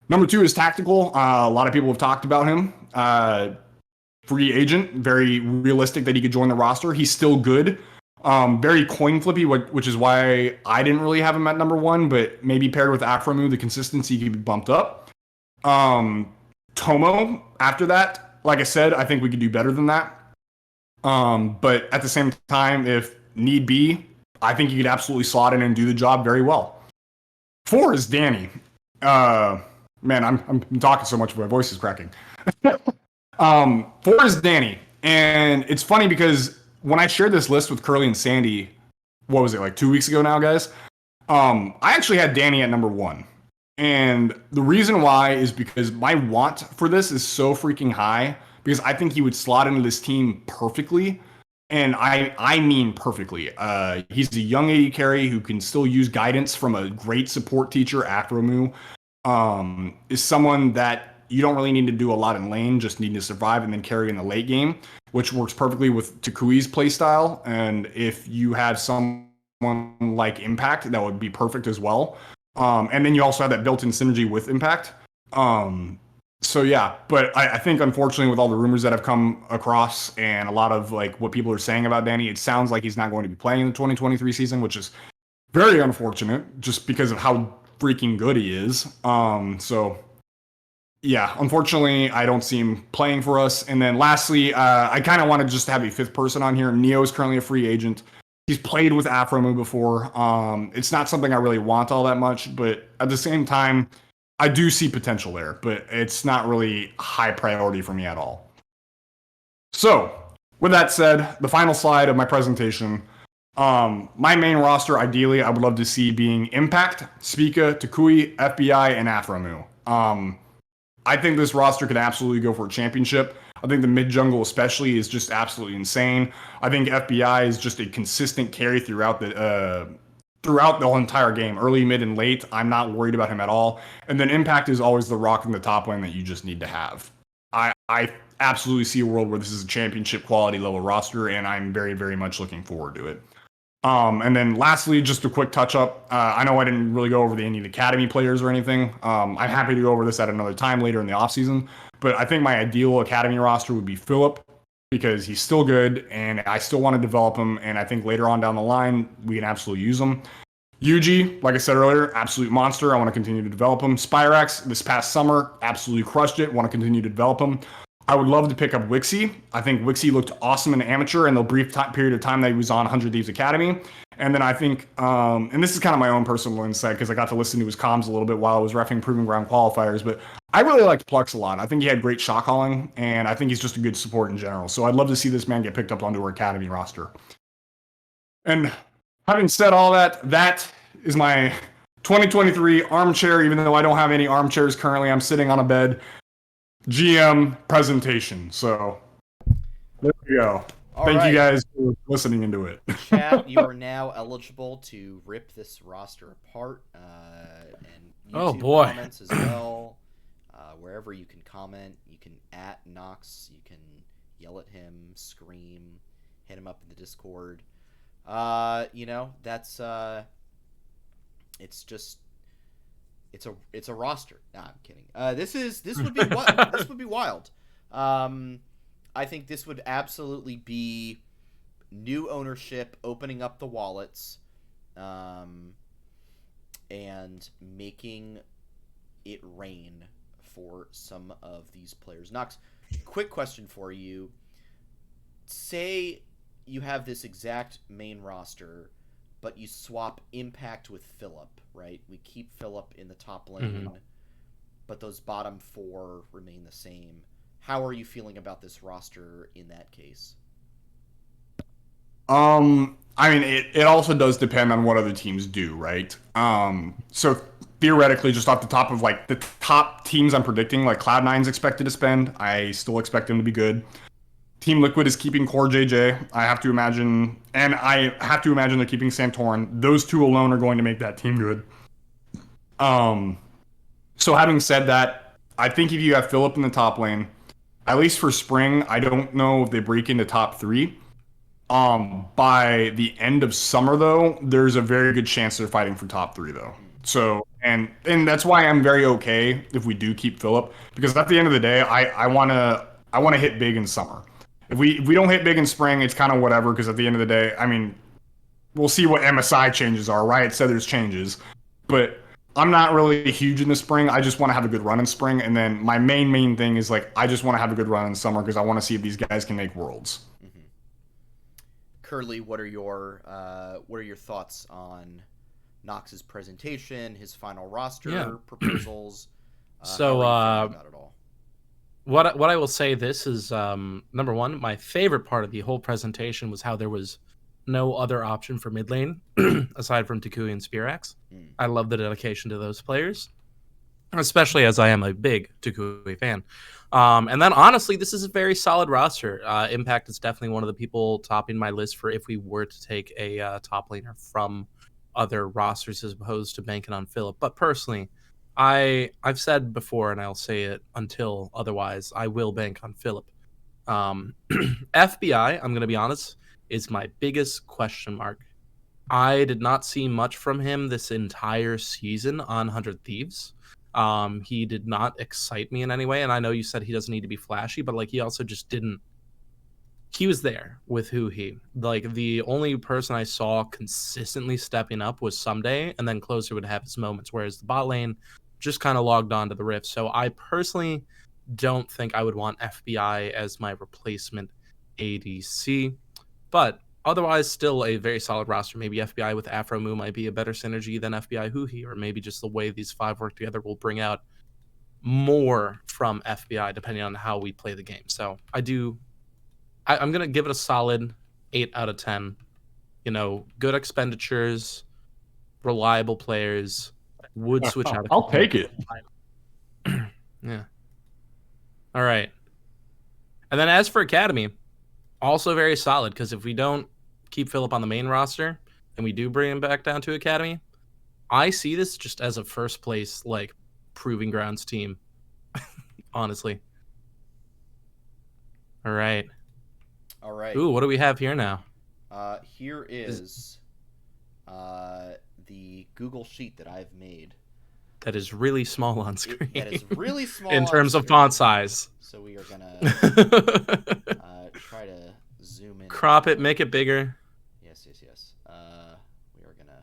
Number 2 is Tactical. A lot of people have talked about him. Free agent, very realistic that he could join the roster. He's still good. Very coin flippy, which is why I didn't really have him at number 1, but maybe paired with Afromu, the consistency could be bumped up. Tomo, after that, like I said, I think we could do better than that. But at the same time, if need be, I think you could absolutely slot in and do the job very well. 4 is Danny. Man, I'm talking so much, my voice is cracking. 4 is Danny. And it's funny because when I shared this list with Curly and Sandy, what was it, like 2 weeks ago now, guys? I actually had Danny at number 1. And the reason why is because my want for this is so freaking high, because I think he would slot into this team perfectly. And I mean perfectly. He's a young AD carry who can still use guidance from a great support teacher, Afromu. Is someone that you don't really need to do a lot in lane, just need to survive and then carry in the late game, which works perfectly with Takui's playstyle. And if you have someone like Impact, that would be perfect as well. And then you also have that built-in synergy with Impact. So yeah, but I think unfortunately with all the rumors that have come across and a lot of like what people are saying about Danny, it sounds like he's not going to be playing in the 2023 season, which is very unfortunate just because of how freaking good he is. So yeah, unfortunately I don't see him playing for us. And then lastly, I kind of wanted just to have a 5th person on here. Neo is currently a free agent. He's played with Afromu before. It's not something I really want all that much, but at the same time, I do see potential there, but it's not really high priority for me at all. So, with that said, the final slide of my presentation, my main roster, ideally, I would love to see being Impact, Spica, Takui, FBI, and Afromu. I think this roster could absolutely go for a championship. I think the mid jungle especially is just absolutely insane. I think FBI is just a consistent carry throughout the whole entire game, early, mid, and late. I'm not worried about him at all. And then Impact is always the rock in the top lane that you just need to have. I absolutely see a world where this is a championship quality level roster, and I'm very, very much looking forward to it. And then lastly, just a quick touch up. I know I didn't really go over any of the academy players or anything. I'm happy to go over this at another time later in the offseason. But I think my ideal academy roster would be Philip, because he's still good and I still want to develop him. And I think later on down the line, we can absolutely use him. Yuji, like I said earlier, absolute monster. I want to continue to develop him. Spyrax, this past summer, absolutely crushed it. Want to continue to develop him. I would love to pick up Wixie. I think Wixie looked awesome in amateur in the brief period of time that he was on 100 Thieves Academy. And then I think, and this is kind of my own personal insight because I got to listen to his comms a little bit while I was reffing Proving Ground qualifiers, but I really liked Plux a lot. I think he had great shot calling, and I think he's just a good support in general. So I'd love to see this man get picked up onto our academy roster. And having said all that, that is my 2023 armchair, even though I don't have any armchairs currently. I'm sitting on a bed. GM presentation. So there we go. Thank you guys for listening into it. Chat, you are now eligible to rip this roster apart. And YouTube comments as well. wherever you can comment. You can at Nox. You can yell at him, scream, hit him up in the Discord. That's it's a roster. Nah, I'm kidding. This would be this would be wild. I think this would absolutely be new ownership opening up the wallets, and making it rain for some of these players. Nox, quick question for you. Say you have this exact main roster, but you swap Impact with Phillip, right? We keep Phillip in the top lane, but those bottom 4 remain the same. How are you feeling about this roster in that case? I mean, it also does depend on what other teams do, right? So theoretically, just off the top of like the top teams I'm predicting, like Cloud9's expected to spend, I still expect them to be good. Team Liquid is keeping Core JJ. I have to imagine they're keeping Santorin. Those two alone are going to make that team good. So having said that, I think if you have Phillip in the top lane, at least for spring, I don't know if they break into top 3. By the end of summer, though, there's a very good chance they're fighting for top 3, though. So, and that's why I'm very okay if we do keep Phillip, because at the end of the day, I want to hit big in summer. If we don't hit big in spring, it's kind of whatever, because at the end of the day, I mean, we'll see what MSI changes are, right? So there's changes, but I'm not really huge in the spring. I just want to have a good run in spring, and then my main thing is like I just want to have a good run in summer because I want to see if these guys can make worlds. Curly, what are your thoughts on Nox's presentation, his final roster proposals? So, how are you feeling about it all? What I will say, this is number one. My favorite part of the whole presentation was how there was no other option for mid lane aside from Takui and Spirax. I love the dedication to those players, especially as I am a big Takui fan. And then honestly, this is a very solid roster. Impact is definitely one of the people topping my list for if we were to take a top laner from other rosters as opposed to banking on Phillip. But personally, I've said before, and I'll say it until otherwise, I will bank on Phillip. FBI, I'm going to be honest, is my biggest question mark. I did not see much from him this entire season on 100 Thieves. He did not excite me in any way, and I know you said he doesn't need to be flashy, but like he also just didn't. He was there with the only person I saw consistently stepping up was Someday, and then Closer would have his moments, whereas the bot lane just kind of logged on to the Rift. So I personally don't think I would want FBI as my replacement ADC, but otherwise still a very solid roster. Maybe FBI with Afro Moo might be a better synergy than FBI Huhi, or maybe just the way these 5 work together will bring out more from FBI depending on how we play the game. So I'm going to give it a solid 8 out of 10. Good expenditures, reliable players, would switch out. I'll take it. Yeah. All right. And then as for Academy, also very solid, because if we don't keep Phillip on the main roster and we do bring him back down to Academy, I see this just as a first place, like, proving grounds team. Honestly. All right. Ooh, what do we have here now? Here is the Google Sheet that I've made. That is really small on screen. That is really small in terms of font size. So we are gonna try to zoom in. Crop it, make it bigger. Yes. We are gonna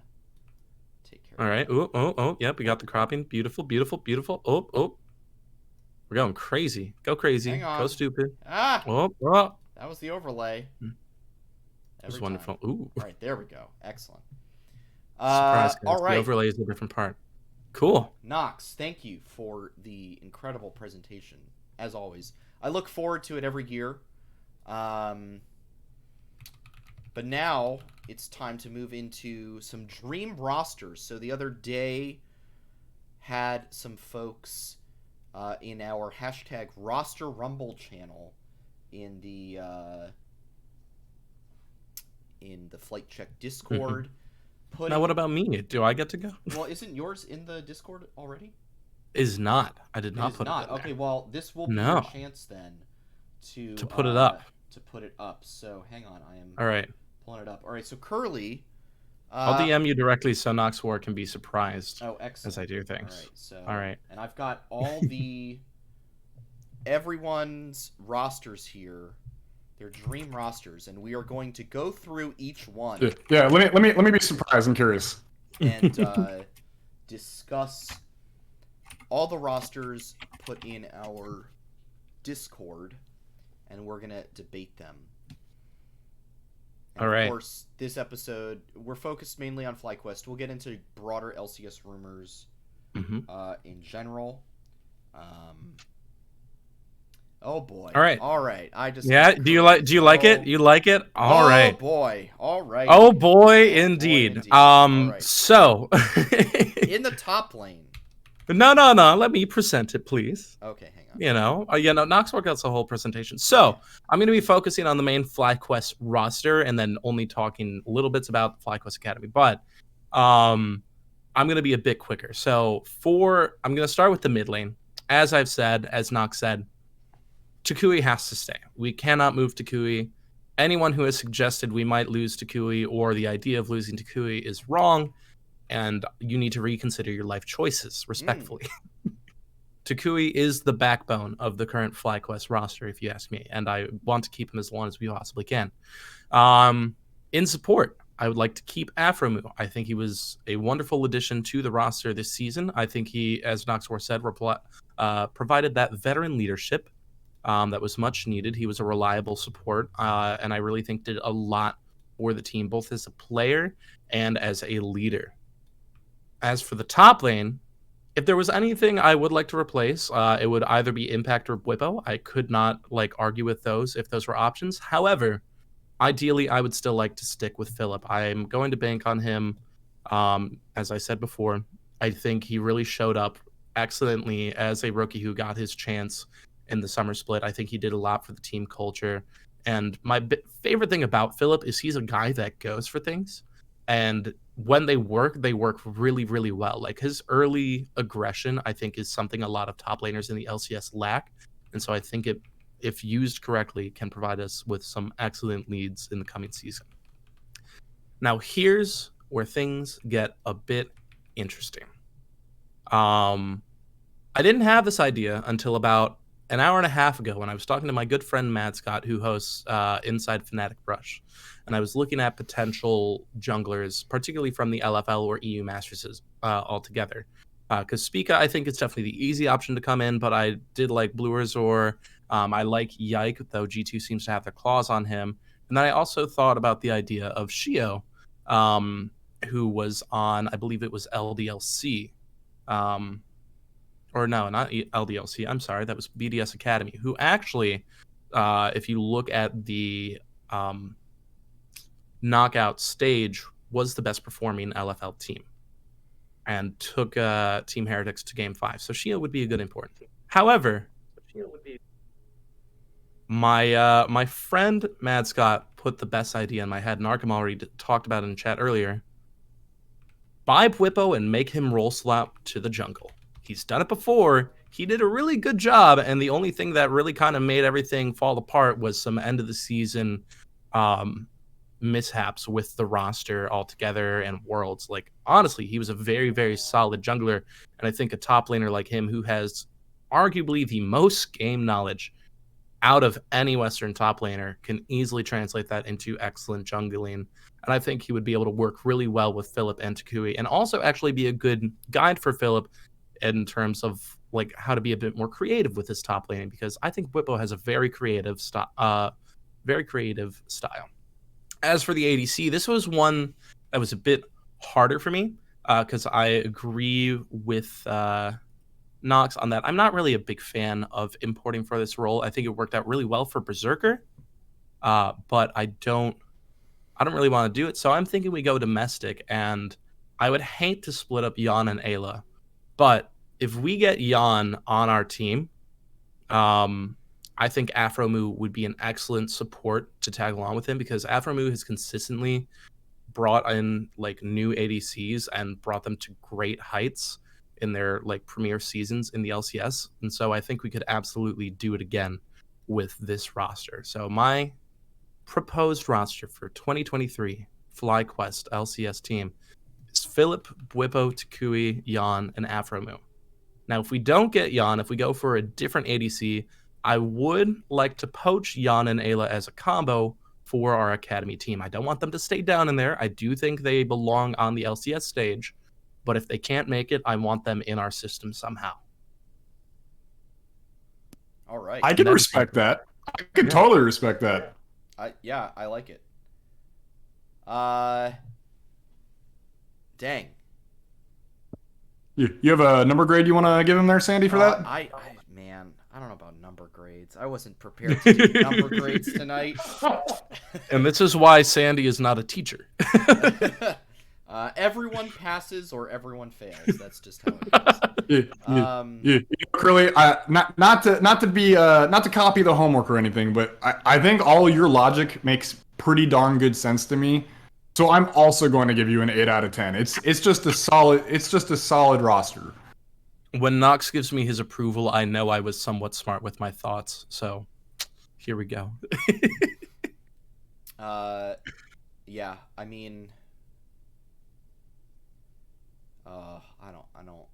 take care. All right. Oh. Yep, we got the cropping. Beautiful. Oh. We're going crazy. Go crazy. Hang on. Go stupid. Oh. Oh. That was the overlay. That was wonderful. Ooh. All right, there we go. Excellent. Surprise, guys. All right. The overlay is a different part. Cool. Nox, thank you for the incredible presentation, as always. I look forward to it every year. But now it's time to move into some dream rosters. So the other day had some folks in our hashtag roster rumble channel in the Flight Check Discord. Now what about me? Do I get to go? Well, isn't yours in the Discord already? is not. I did It not is put not. it in Okay, there. well, this will be No. your chance then to put it up. To put it up. So hang on, I am All right. pulling it up. All right, so Curly. I'll DM you directly so Noxwars can be surprised Oh, excellent. as I do things. All right, so All right. and I've got all everyone's rosters here. Their dream rosters, and we are going to go through each one. Yeah, let me be surprised. I'm curious. And discuss all the rosters put in our Discord, and we're gonna debate them. And all right. Of course, this episode we're focused mainly on FlyQuest. We'll get into broader LCS rumors in general. Oh boy! All right. All right. Do you like it? You like it? All right. Oh boy! All right. Oh boy, indeed. All right. So in the top lane. No. Let me present it, please. Okay, hang on. Noxwars gets the whole presentation. So I'm going to be focusing on the main FlyQuest roster and then only talking little bits about FlyQuest Academy. But I'm going to be a bit quicker. So I'm going to start with the mid lane. As I've said, as Nox said, Takui has to stay. We cannot move Takui. Anyone who has suggested we might lose Takui or the idea of losing Takui is wrong, and you need to reconsider your life choices, respectfully. Takui is the backbone of the current FlyQuest roster, if you ask me, and I want to keep him as long as we possibly can. In support, I would like to keep Afromu. I think he was a wonderful addition to the roster this season. I think he, as Noxwars said, provided that veteran leadership that was much needed. He was a reliable support, and I really think did a lot for the team, both as a player and as a leader. As for the top lane, if there was anything I would like to replace, it would either be Impact or Bwipo. I could not argue with those if those were options. However, ideally, I would still like to stick with Philip. I'm going to bank on him. As I said before, I think he really showed up excellently as a rookie who got his chance in the summer split. I think he did a lot for the team culture. And my favorite thing about Philip is he's a guy that goes for things. And when they work really, really well. Like his early aggression, I think, is something a lot of top laners in the LCS lack. And so I think it, if used correctly, can provide us with some excellent leads in the coming season. Now, here's where things get a bit interesting. I didn't have this idea until about an hour and a half ago when I was talking to my good friend Matt Scott, who hosts Inside Fnatic Brush. And I was looking at potential junglers, particularly from the LFL or EU Masters altogether. Because Spica, I think, is definitely the easy option to come in, but I did like Blue Azor. I like Yike, though G2 seems to have their claws on him. And then I also thought about the idea of Shio, who was on, I believe it was LDLC. Or no, not LDLC. I'm sorry, that was BDS Academy, who actually, if you look at the knockout stage, was the best performing LFL team and took Team Heretics to Game 5. So Shio would be a good important. However, my friend Mad Scott put the best idea in my head, and Arkham already talked about it in chat earlier. Buy Bwipo and make him roll slap to the jungle. He's done it before. He did a really good job, and the only thing that really kind of made everything fall apart was some end of the season mishaps with the roster altogether and Worlds. Like, honestly, he was a very, very solid jungler, and I think a top laner like him, who has arguably the most game knowledge out of any Western top laner, can easily translate that into excellent jungling. And I think he would be able to work really well with Philip and Takui, and also actually be a good guide for Philip in terms of how to be a bit more creative with his top laning, because I think Bwipo has a very creative style. As for the ADC, this was one that was a bit harder for me, because I agree with Nox on that. I'm not really a big fan of importing for this role. I think it worked out really well for Berserker, but I don't really want to do it. So I'm thinking we go domestic, and I would hate to split up Yon and Ayla. But if we get Yon on our team, I think Afromu would be an excellent support to tag along with him, because Afromu has consistently brought in new ADCs and brought them to great heights in their like premier seasons in the LCS, and so I think we could absolutely do it again with this roster. So my proposed roster for 2023 FlyQuest LCS team is Philip, Bwipo, Takui, Jan, and Afromu. Now, if we don't get Jan, if we go for a different ADC, I would like to poach Jan and Ayla as a combo for our academy team. I don't want them to stay down in there. I do think they belong on the LCS stage, but if they can't make it, I want them in our system somehow. All right. I can respect that. I can totally respect that. I like it. Dang. You have a number grade you want to give him there, Sandy, for that? Man, I don't know about number grades. I wasn't prepared to do number grades tonight. And this is why Sandy is not a teacher. Everyone passes or everyone fails. That's just how it goes. Curly, not to copy the homework or anything, but I think all your logic makes pretty darn good sense to me. So I'm also going to give you an 8 out of 10. It's just a solid roster. When Nox gives me his approval, I know I was somewhat smart with my thoughts. So here we go. Yeah, I mean, I don't.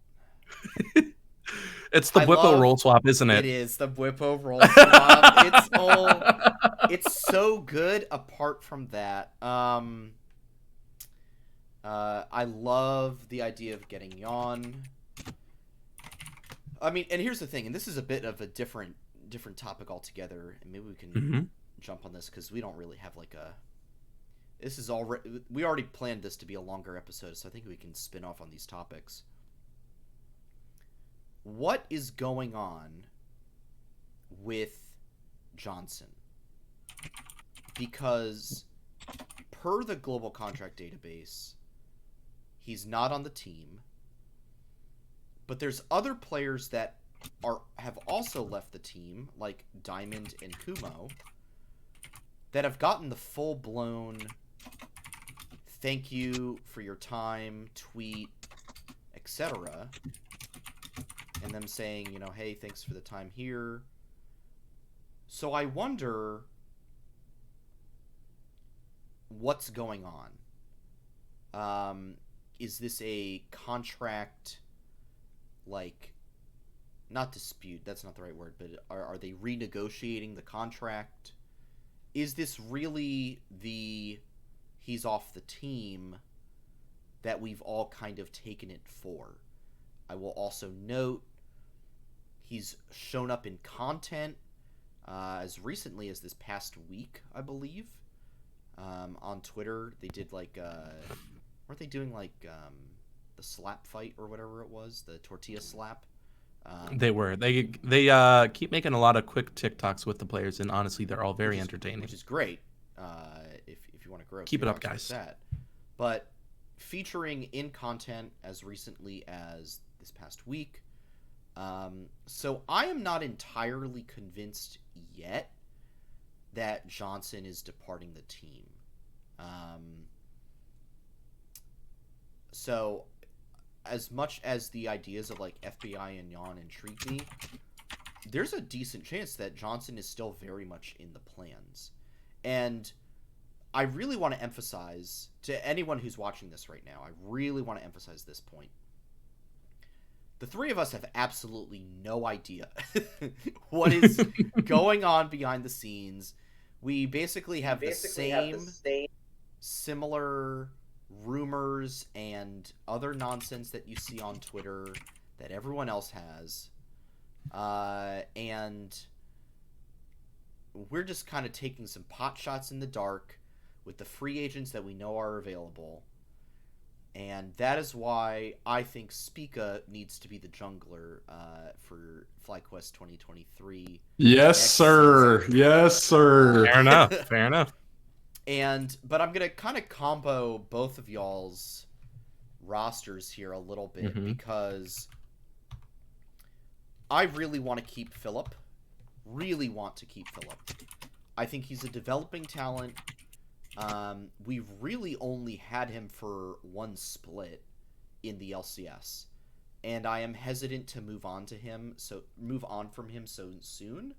It's the Bwipo roll swap, isn't it? It is the Bwipo roll swap. It's so good. Apart from that, I love the idea of getting Yawn. I mean, and here's the thing, and this is a bit of a different topic altogether, and maybe we can jump on this because we don't really have like a. This is already. We already planned this to be a longer episode, so I think we can spin off on these topics. What is going on with Johnson? Because per the global contract database, he's not on the team. But there's other players that have also left the team, like Diamond and Kumo, that have gotten the full-blown thank you for your time, tweet, etc. And them saying, you know, hey, thanks for the time here. So I wonder what's going on. Is this a contract, like, not dispute, that's not the right word, but are they renegotiating the contract? Is this really the he's off the team that we've all kind of taken it for? I will also note he's shown up in content as recently as this past week, I believe. On Twitter, they did like, weren't they doing like the slap fight or whatever it was, the tortilla slap? They were. They keep making a lot of quick TikToks with the players, and honestly, they're all very entertaining. Which is great. If you want to grow, keep it up, guys. But featuring in content as recently as this past week. So I am not entirely convinced yet that Johnson is departing the team. So as much as the ideas of like FBI and Yawn intrigue me, there's a decent chance that Johnson is still very much in the plans. And I really want to emphasize to anyone who's watching this right now, I really want to emphasize this point. The three of us have absolutely no idea what is going on behind the scenes. We basically have the same similar rumors and other nonsense that you see on Twitter that everyone else has. And we're just kind of taking some pot shots in the dark with the free agents that we know are available. And that is why I think Spica needs to be the jungler for FlyQuest 2023. Yes, sir. Season. Yes, sir. Fair enough. Fair enough. But I'm gonna kind of combo both of y'all's rosters here a little bit because I really want to keep Philip. Really want to keep Philip. I think he's a developing talent. We've really only had him for one split in the LCS. and I am hesitant to move on from him so soon.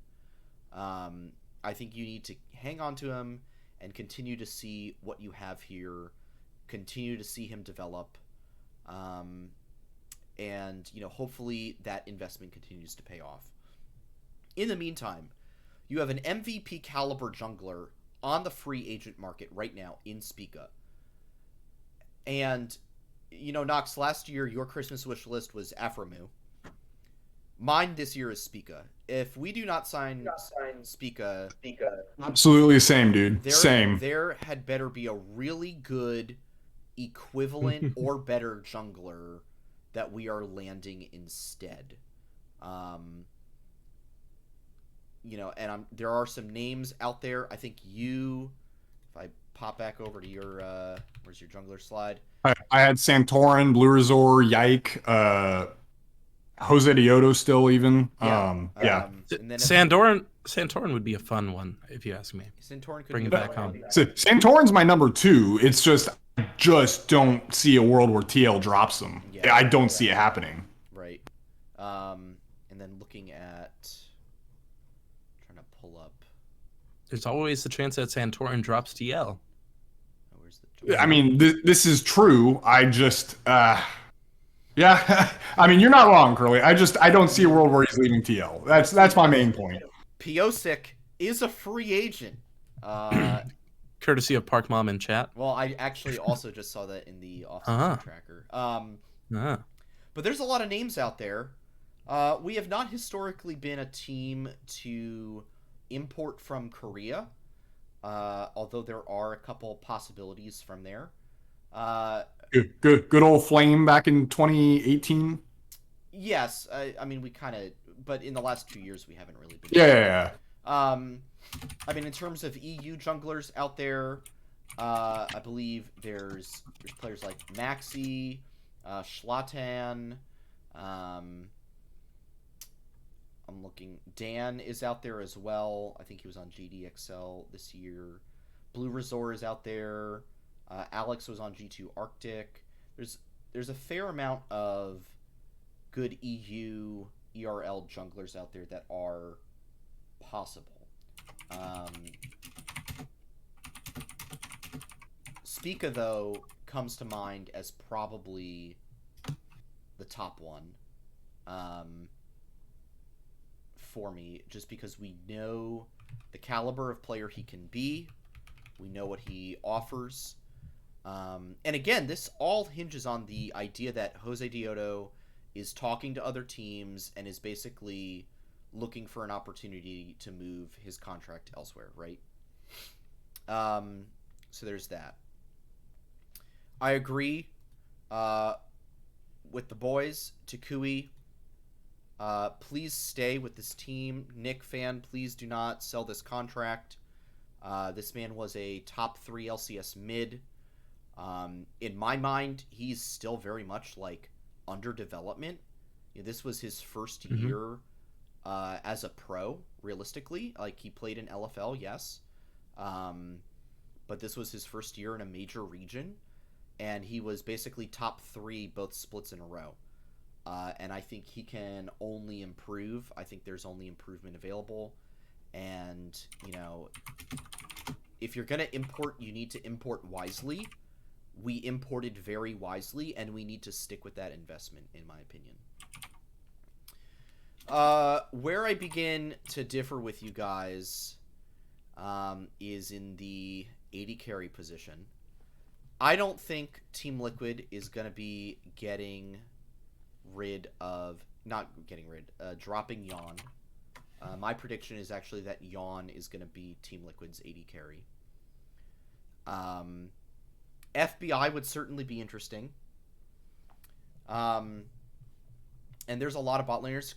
I think you need to hang on to him and continue to see what you have here, continue to see him develop, and hopefully that investment continues to pay off. In the meantime, you have an MVP caliber jungler on the free agent market right now in Spica. And Nox, last year your Christmas wish list was Aphromoo. Mine this year is Spica. If we do not sign Spica, Absolutely same, dude. Same. There had better be a really good equivalent or better jungler that we are landing instead. And there are some names out there. I think if I pop back over to your, where's your jungler slide? I had Santorin, Blue Resort, Yike, Jose Dioto still even. Yeah. And then Santorin would be a fun one, if you ask me. Santorin could Bring be it back home. So Santorin's my number 2. It's just I just don't see a world where TL drops them. Yeah. I don't see it happening. Right. And then looking at trying to pull up. There's always the chance that Santorin drops TL. Oh, where's the? I mean, this is true. I just, yeah. I mean, you're not wrong, Curly. I don't see a world where he's leaving TL. That's my main point. Piosik is a free agent. Courtesy of Park Mom in chat. Well, I actually also just saw that in the offseason tracker. But there's a lot of names out there. We have not historically been a team to import from Korea, although there are a couple possibilities from there. Good old Flame back in 2018. Yes, I mean we kind of, but in the last 2 years we haven't really been. Yeah. I mean, in terms of EU junglers out there, I believe there's players like Maxi, Schlatan. I'm looking. Dan is out there as well. I think he was on GDXL this year. Blue Resort is out there. Alex was on G2 Arctic. There's a fair amount of good EU ERL junglers out there that are possible. Spica, though, comes to mind as probably the top one for me, just because we know the caliber of player he can be. We know what he offers. And again, this all hinges on the idea that Jose Dioto is talking to other teams and is basically looking for an opportunity to move his contract elsewhere, right? So there's that. I agree with the boys. Takui, please stay with this team. Nick fan, please do not sell this contract. This man was a top 3 LCS mid. In my mind, he's still very much like under development. This was his first year as a pro, realistically. Like, he played in LFL, yes. But this was his first year in a major region, and he was basically top 3 both splits in a row. And I think he can only improve. I think there's only improvement available. And, if you're going to import, you need to import wisely. We imported very wisely, and we need to stick with that investment, in my opinion. Where I begin to differ with you guys is in the AD carry position. I don't think Team Liquid is going to be dropping Yawn. My prediction is actually that Yawn is going to be Team Liquid's AD carry. FBI would certainly be interesting. And there's a lot of bot laners.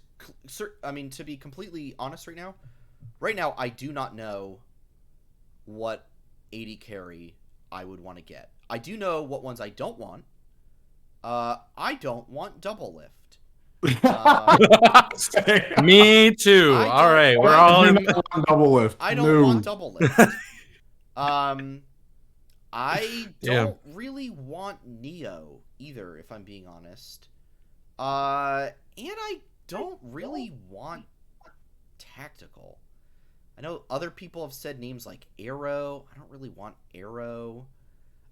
I mean, to be completely honest right now, I do not know what AD carry I would want to get. I do know what ones I don't want. I don't want double lift. Me too. All right, we're all in double lift. I don't want double lift. I don't really want Neo either, if I'm being honest. And I don't really want tactical. I know other people have said names like Arrow. I don't really want Arrow.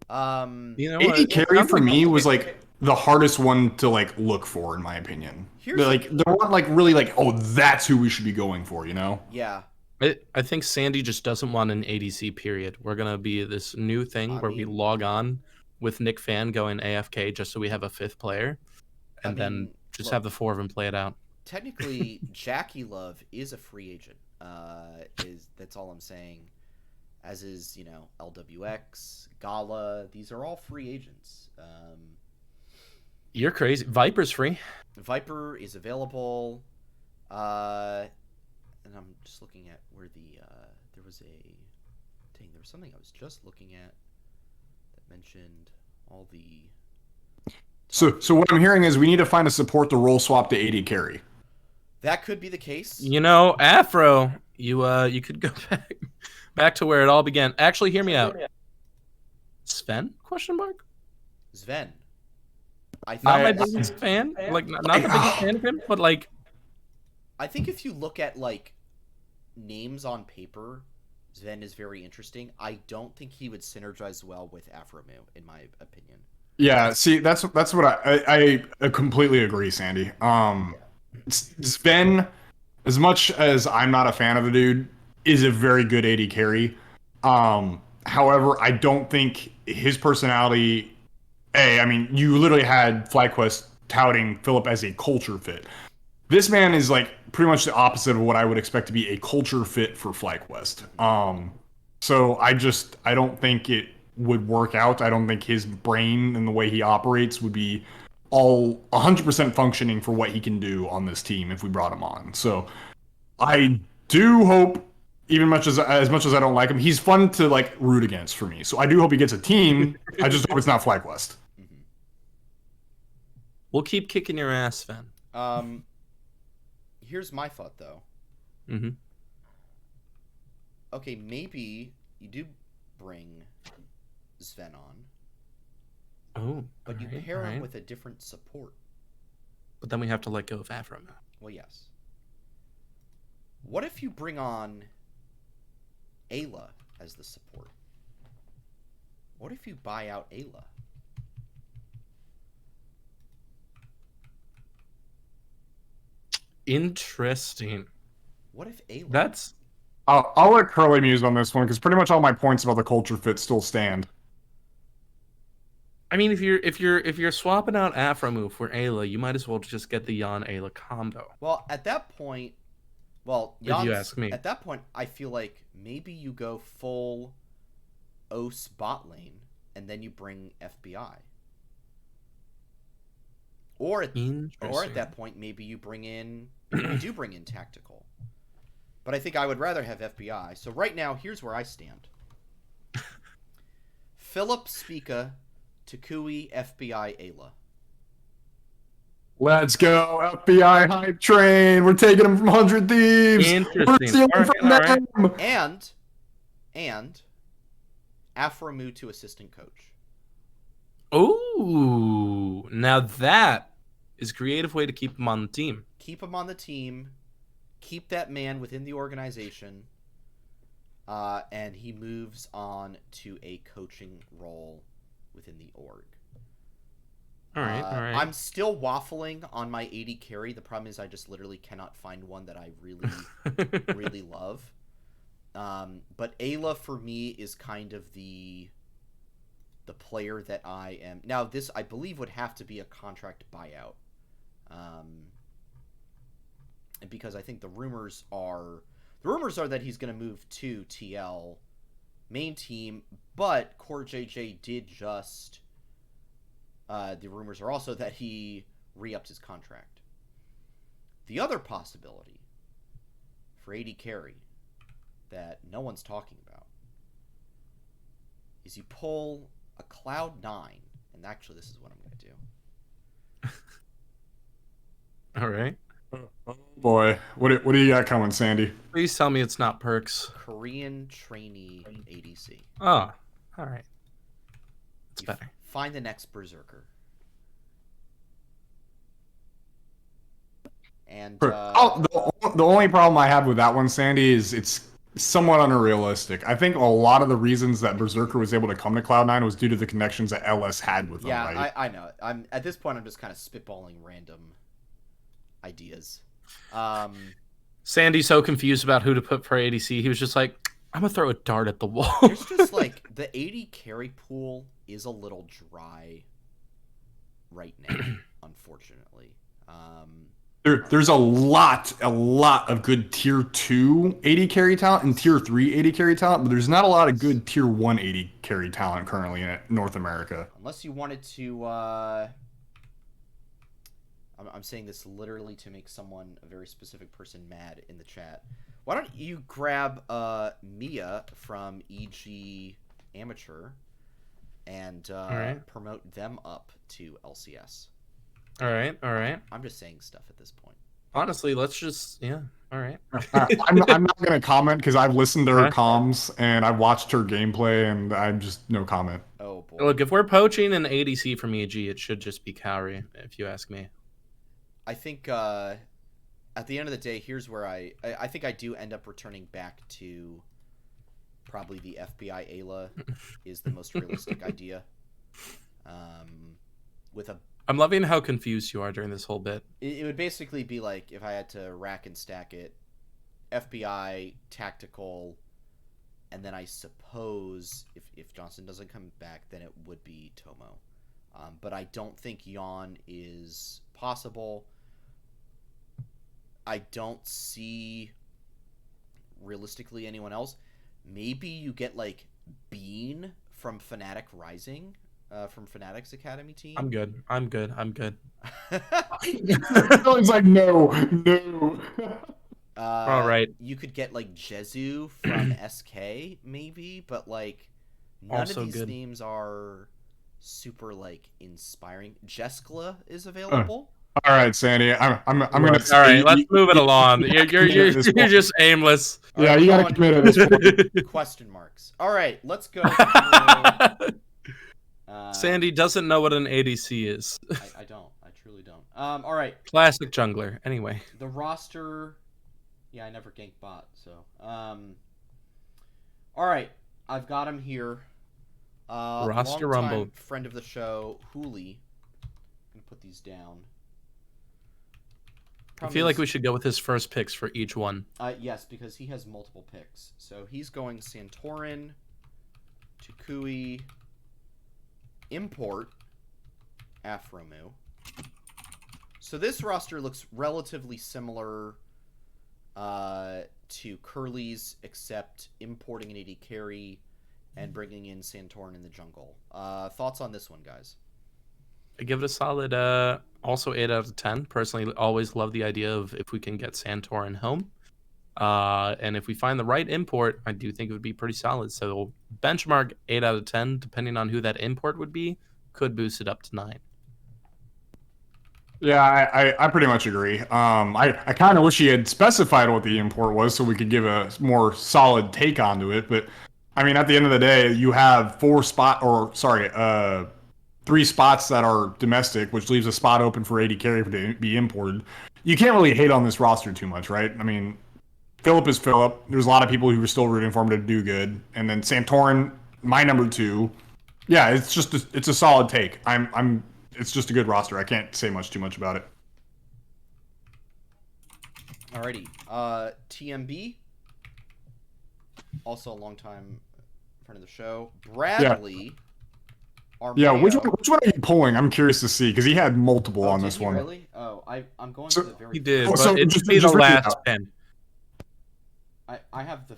You know AD what? carry for me was like the hardest one to like look for, in my opinion. Here's Like there weren't like really like, oh, that's who we should be going for, you know? Yeah. I think Sandy just doesn't want an ADC period. We're gonna be this new thing where we log on with Nick Fan going AFK just so we have a 5th player, and then just have the 4 of them play it out. Technically, Jackie Love is a free agent. That's all I'm saying. As is, you know, LWX, Gala. These are all free agents. You're crazy. Viper's free. Viper is available. And I'm just looking at where there was something I was just looking at that mentioned all the. So what I'm hearing is we need to find a support to role swap to AD carry. That could be the case. You know, Afro, you could go back to where it all began. Actually, hear me out. Sven? Question mark. Sven. Not my biggest fan. Like not the biggest fan of him, but like. I think if you look at like names on paper, Sven is very interesting. I don't think he would synergize well with Afromu, in my opinion. Yeah, see, that's what I completely agree, Sandy. Sven, as much as I'm not a fan of the dude, is a very good AD carry. However, I don't think his personality. I mean, you literally had FlyQuest touting Philip as a culture fit. This man is like pretty much the opposite of what I would expect to be a culture fit for FlyQuest. So I don't think it would work out. I don't think his brain and the way he operates would be all 100% functioning for what he can do on this team if we brought him on. So I do hope, even much as I don't like him, he's fun to like root against for me. So I do hope he gets a team. I just hope it's not FlyQuest. We'll keep kicking your ass, Sven. Here's my thought, though. Mm-hmm. Okay, maybe you do bring Sven on. Oh, but you pair him with a different support. But then we have to let go of Afro. Well, yes. What if you bring on Ayla as the support? What if you buy out Ayla? Interesting. What if Ayla? That's. I'll let Curly muse on this one because pretty much all my points about the culture fit still stand. I mean, if you're swapping out Afromu for Ayla, you might as well just get the Yan Ayla combo. Well, at that point, if you ask me, at that point, I feel like maybe you go full Os bot lane and then you bring FBI. Or at that point, maybe you do bring in tactical. But I think I would rather have FBI. So right now, here's where I stand. Philip Spica, Takui, FBI, Ayla. Let's go, FBI hype train. We're taking them from 100 Thieves. Interesting. We're stealing from them. And Afromu to assistant coach. Oh, now that is a creative way to keep him on the team. Keep him on the team. Keep that man within the organization. And he moves on to a coaching role within the org. All right. I'm still waffling on my 80 carry. The problem is I just literally cannot find one that I really, really love. But Ayla for me is kind of the player that I am. Now this I believe would have to be a contract buyout. Because I think the rumors are that he's going to move to TL main team, but Core JJ did just. The rumors are also that he re-upped his contract. The other possibility for AD carry that no one's talking about is you pull a Cloud9, and actually this is what I'm going to do. All right. Oh boy, what do you got coming, Sandy? Please tell me it's not perks. Korean trainee ADC. Oh, all right. It's better. Find the next Berserker. And The only problem I have with that one, Sandy, is it's somewhat unrealistic. I think a lot of the reasons that Berserker was able to come to Cloud9 was due to the connections that LS had with them, yeah, right? I know. I'm at this point. I'm just kind of spitballing random ideas. Sandy's so confused about who to put for ADC. He was just like, I'm gonna throw a dart at the wall. It's just like the AD carry pool is a little dry right now, unfortunately. There's a lot of good tier 2 AD carry talent and tier 3 AD carry talent, but there's not a lot of good tier 1 AD carry talent currently in North America. Unless you wanted to, I'm saying this literally to make someone, a very specific person, mad in the chat. Why don't you grab Mia from EG Amateur and promote them up to LCS? All right. I'm just saying stuff at this point. Honestly, let's just all right. I'm not gonna comment because I've listened to her comms and I've watched her gameplay and I'm just no comment. Oh boy. Look, if we're poaching an ADC from EG, it should just be Kaori, if you ask me. I think at the end of the day, here's where I think I do end up returning back to probably the FBI Ayla is the most realistic idea. With a I'm loving how confused you are during this whole bit. It would basically be like if I had to rack and stack it, FBI, tactical, and then I suppose if Johnson doesn't come back, then it would be Tomo. But I don't think Yawn is possible. I don't see realistically anyone else. Maybe you get like Bean from Fnatic Rising. From Fnatic's Academy team. I'm good. It's like no. All right. You could get like Jezu from SK maybe, but like none Also of these good. names are super like inspiring. Jeskla is available. All right, Sandy. I'm gonna. All right, let's move it along. You're just aimless. Yeah, you gotta commit at this point. Question marks. All right, let's go. Sandy doesn't know what an ADC is. I don't. I truly don't. All right. Classic jungler. Anyway. The roster. Yeah, I never ganked bot, so. All right. I've got him here. Roster longtime rumble. Friend of the show, Hooli. I'm going to put these down. I feel like we should go with his first picks for each one. Yes, because he has multiple picks. So he's going Santorin, Tukui, Import, Afromu. So this roster looks relatively similar to Curly's, except importing an AD carry and bringing in Santorin in the jungle. Thoughts on this one, guys? I give it a solid, also 8 out of 10. Personally, always love the idea of if we can get Santorin home. And if we find the right import, I do think it would be pretty solid. So benchmark 8 out of 10, depending on who that import would be, could boost it up to 9. Yeah, I pretty much agree. I kind of wish he had specified what the import was so we could give a more solid take onto it. But I mean, at the end of the day, you have 3 spots that are domestic, which leaves a spot open for AD carry to be imported. You can't really hate on this roster too much, right? I mean, Philip is Philip. There's a lot of people who are still rooting for him to do good. And then Santorin, my number 2. Yeah, it's a solid take. It's just a good roster. I can't say too much about it. Alrighty. TMB, also a longtime friend of the show. Bradley. Armchair. Yeah, which one are you pulling? I'm curious to see because he had multiple on did this he one. Really? Oh, I'm going to the very. He did, So but it just- should be the just repeat last that. pin. I have the.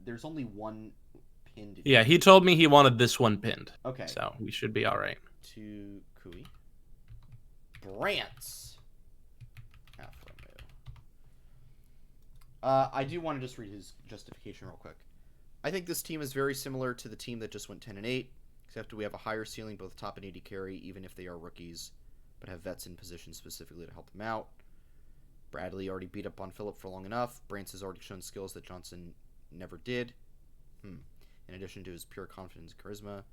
There's only one pinned. Yeah, he told me he wanted this one pinned. Okay. So we should be all right. To Kui. Brants. Afromu. I do want to just read his justification real quick. I think this team is very similar to the team that just went 10-8, except we have a higher ceiling both top and AD carry, even if they are rookies, but have vets in position specifically to help them out. Bradley already beat up on Philip for long enough. Brants has already shown skills that Johnson never did. In addition to his pure confidence and charisma.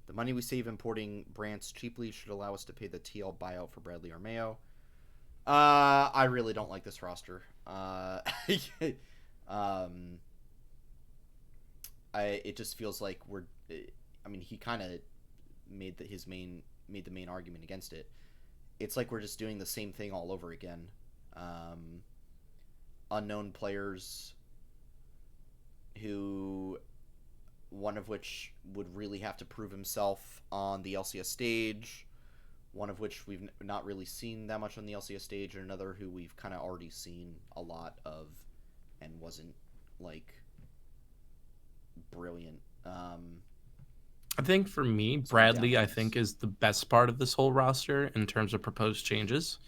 The money we save importing Brants cheaply should allow us to pay the TL buyout for Bradley or Mayo. I really don't like this roster. It just feels like he kind of made the main argument against it. It's like we're just doing the same thing all over again. Unknown players who, one of which would really have to prove himself on the LCS stage, one of which we've not really seen that much on the LCS stage, and another who we've kind of already seen a lot of and wasn't, like, brilliant. I think for me, Bradley, I think, is the best part of this whole roster in terms of proposed changes.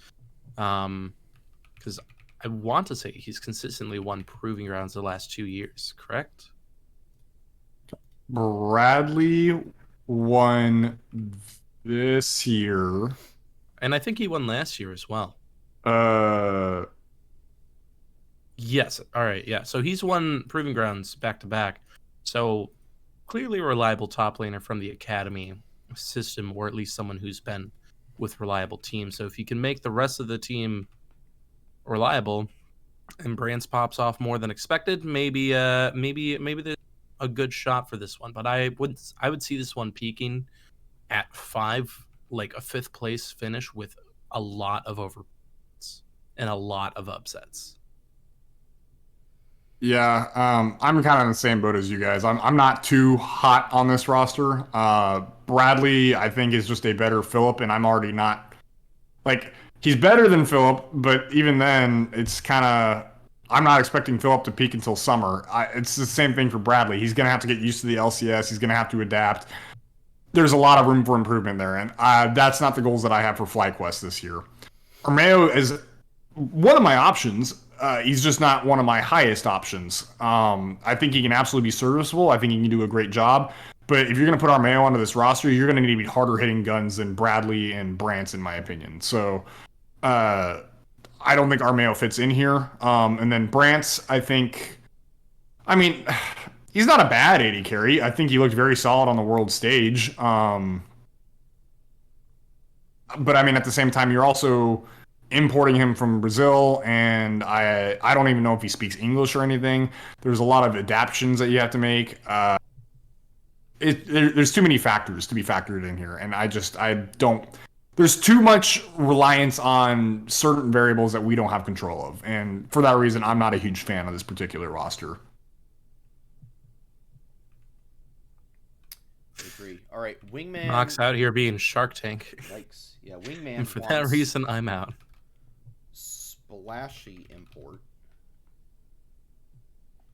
Because I want to say he's consistently won Proving Grounds the last 2 years, correct? Bradley won this year. And I think he won last year as well. Yes. All right. Yeah. So he's won Proving Grounds back to back. So clearly a reliable top laner from the academy system, or at least someone who's been with reliable teams. So if you can make the rest of the team reliable and Brands pops off more than expected, maybe there's a good shot for this one. But I would see this one peaking at 5, like a 5th place finish with a lot of overpass and a lot of upsets. Yeah, I'm kind of in the same boat as you guys. I'm not too hot on this roster. Bradley, I think, is just a better Philip, and I'm already not like he's better than Philip, but even then, it's kind of I'm not expecting Philip to peak until summer. It's the same thing for Bradley. He's gonna have to get used to the LCS. He's gonna have to adapt. There's a lot of room for improvement there, and that's not the goals that I have for FlyQuest this year. Armeo is one of my options. He's just not one of my highest options. I think he can absolutely be serviceable. I think he can do a great job. But if you're going to put Armeo onto this roster, you're going to need to be harder hitting guns than Bradley and Brance, in my opinion. So I don't think Armeo fits in here. And then Brance, he's not a bad AD carry. I think he looked very solid on the world stage. But at the same time, you're also importing him from Brazil, and I don't even know if he speaks English or anything. There's a lot of adaptations that you have to make. There's too many factors to be factored in here, and I don't. There's too much reliance on certain variables that we don't have control of, and for that reason, I'm not a huge fan of this particular roster. I agree. All right, Wingman. Nox out here being Shark Tank. Yikes. Yeah, Wingman. And for that reason, I'm out. Splashy import.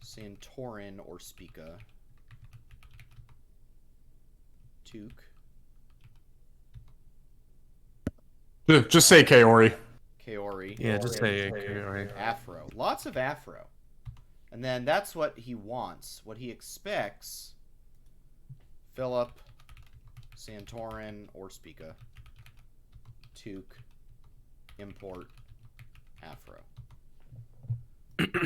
Santorin or Spica. Tuke. Just say Kaori. Kaori. Yeah, just say Kaori. Afro. Lots of Afro. And then that's what he wants. What he expects. Philip, Santorin, or Spica. Tuke. Import. Afro.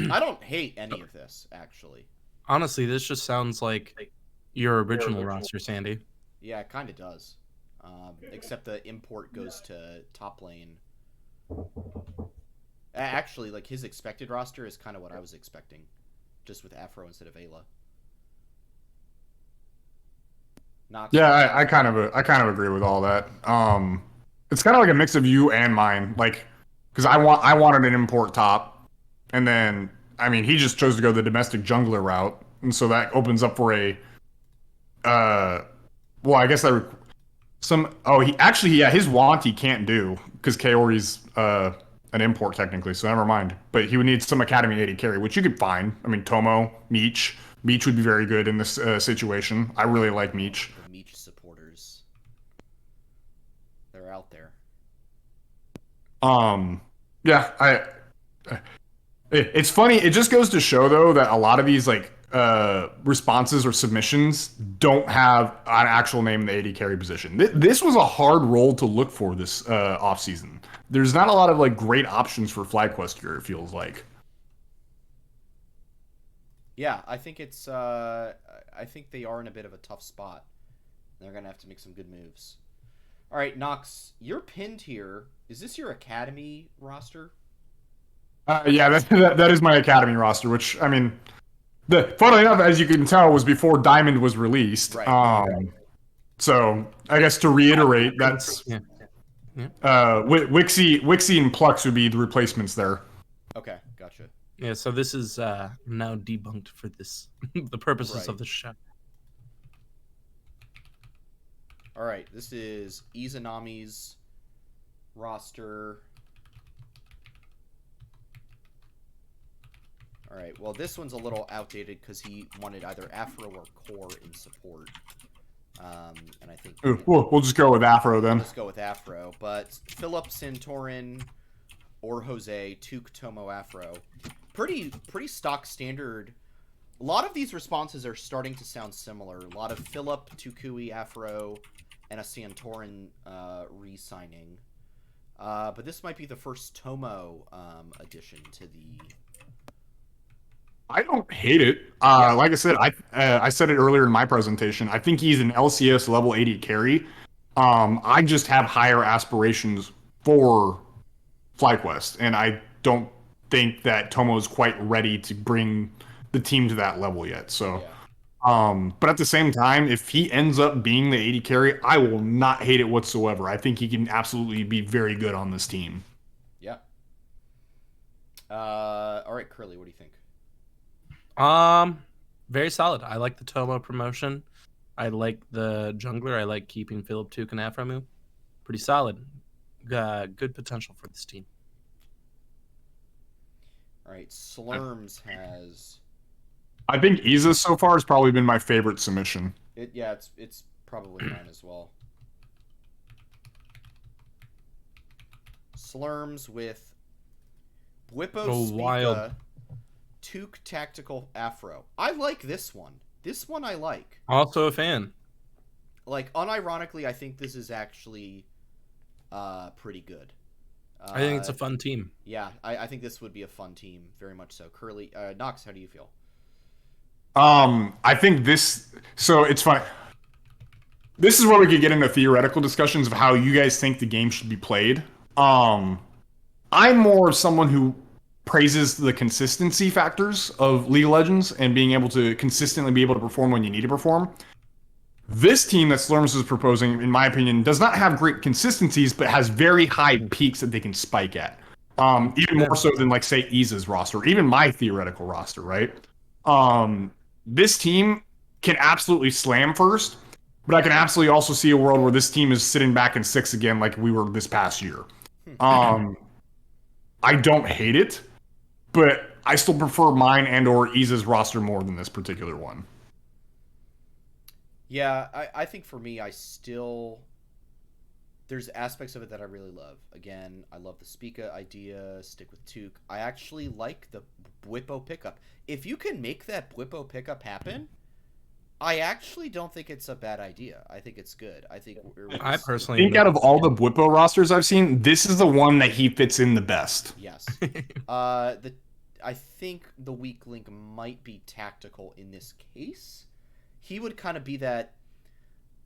I don't hate any of this, actually. Honestly, this just sounds like your original roster, Sandy. Yeah, it kind of does. Except the import goes to top lane. Actually, like, his expected roster is kind of what I was expecting. Just with Afro instead of Ayla. Yeah, I kind of agree with all that. It's kind of like a mix of you and mine. Like, because I wanted an import top, and then he just chose to go the domestic jungler route, and so that opens up for a I guess his want he can't do because Kaori's an import technically, so never mind. But he would need some Academy AD carry, which you could find. Tomo, Meech would be very good in this situation. I really like Meech. The Meech supporters, they're out there. It's funny. It just goes to show though that a lot of these responses or submissions don't have an actual name in the AD carry position. This was a hard role to look for this offseason. There's not a lot of great options for FlyQuest here, it feels like. Yeah, I think it's I think they are in a bit of a tough spot. They're gonna have to make some good moves. All right, Nox, you're pinned here. Is this your academy roster? Yeah, that is my academy roster, which, I mean, funnily enough, as you can tell, was before Diamond was released. Right. So I guess to reiterate, that's Yeah. Wixie and Plux would be the replacements there. Okay, gotcha. Yeah, so this is now debunked for this the purposes of the show. All right, this is Izanami's roster. All right, well, this one's a little outdated because he wanted either Afro or Core in support. And I think We'll just go with Afro then. let's go with Afro. But Philip, Santorin, or Jose, Tuke, Tomo, Afro. Pretty stock standard. A lot of these responses are starting to sound similar. A lot of Philip, Tukui, Afro, and a Santorin re-signing. But this might be the first Tomo addition to the... I don't hate it. Like I said, I said it earlier in my presentation. I think he's an LCS level 80 carry. I just have higher aspirations for FlyQuest, and I don't think that Tomo is quite ready to bring the team to that level yet. So, but at the same time, if he ends up being the 80 carry, I will not hate it whatsoever. I think he can absolutely be very good on this team. Yeah. All right, Curly, what do you think? Very solid. I like the Tomo promotion. I like the jungler. I like keeping Philip Tuke and Aframu. Pretty solid. Good potential for this team. All right, Slurms has... I think Iza so far has probably been my favorite submission. It's probably mine as well. Slurms with Bwippo, wild. Spica, Tuke, Tactical, Afro. I like this one. This one I like. Also a fan. Like, unironically, I think this is actually pretty good. I think it's a fun team. Yeah, I think this would be a fun team, very much so. Curly, Nox, how do you feel? I think this. So it's fine. This is where we could get into theoretical discussions of how you guys think the game should be played. I'm more of someone who praises the consistency factors of League of Legends and being able to consistently be able to perform when you need to perform. This team that Slurms is proposing, in my opinion, does not have great consistencies, but has very high peaks that they can spike at. Even more so than, like, say, Iza's roster, or even my theoretical roster, right? This team can absolutely slam first, but I can absolutely also see a world where this team is sitting back in 6 again like we were this past year. I don't hate it, but I still prefer mine and or Iza's roster more than this particular one. Yeah, I think for me, there's aspects of it that I really love. Again, I love the Spica idea, stick with Tuke. I actually like the Bwippo pickup. If you can make that Bwippo pickup happen, I actually don't think it's a bad idea. I think it's good. I personally think out of all the Bwippo rosters I've seen, this is the one that he fits in the best. Yes. I think the weak link might be Tactical in this case. He would kind of be that,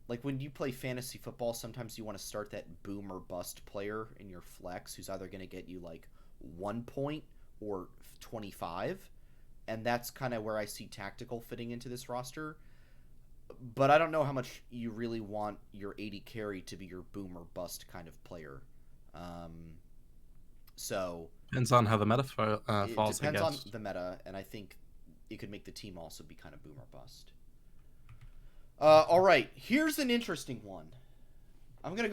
like when you play fantasy football, sometimes you want to start that boom or bust player in your flex who's either going to get you like 1 point or 25. And that's kind of where I see Tactical fitting into this roster. But I don't know how much you really want your 80 carry to be your boom or bust kind of player. So depends on how the meta falls. It depends on the meta, and I think it could make the team also be kind of boom or bust. All right, here's an interesting one. I'm gonna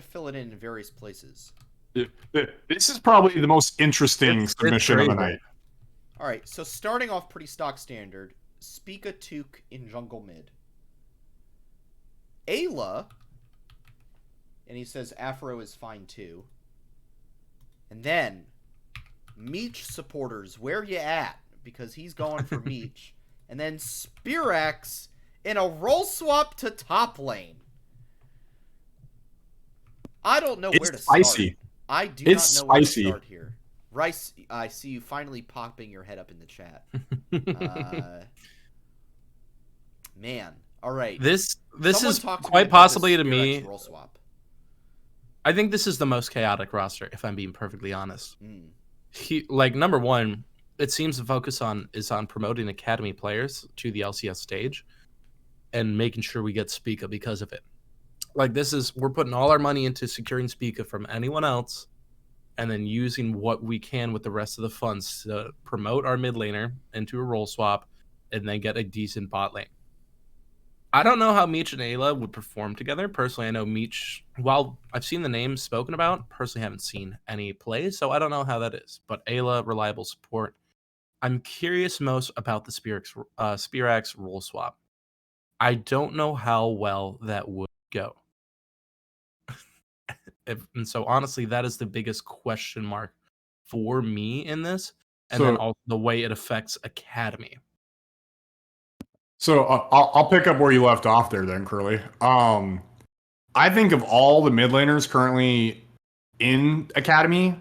fill it in various places. This is probably the most interesting submission of the night. All right, so starting off pretty stock standard, Spica Tuke in jungle mid. Ayla, and he says Afro is fine too. And then, Meech supporters, where you at? Because he's going for Meech. And then Spirax in a roll swap to top lane. I don't know where to spicy. start. I do not know where to spicy. start here. Rice, I see you finally popping your head up in the chat. Man. All right. This Someone is talk to me quite about possibly this to me. Spear X roll swap. I think this is the most chaotic roster, if I'm being perfectly honest. Mm. Number one, it seems the focus is on promoting academy players to the LCS stage and making sure we get Spica because of it. Like we're putting all our money into securing Spica from anyone else, and then using what we can with the rest of the funds to promote our mid laner into a role swap, and then get a decent bot lane. I don't know how Meech and Ayla would perform together. Personally, I know Meech, while I've seen the names spoken about, personally haven't seen any plays, so I don't know how that is. But Ayla, reliable support. I'm curious most about the Spearaxe role swap. I don't know how well that would go. And so, honestly, that is the biggest question mark for me in this. And then also the way it affects Academy. So I'll pick up where you left off there then, Curly. I think of all the mid laners currently in Academy,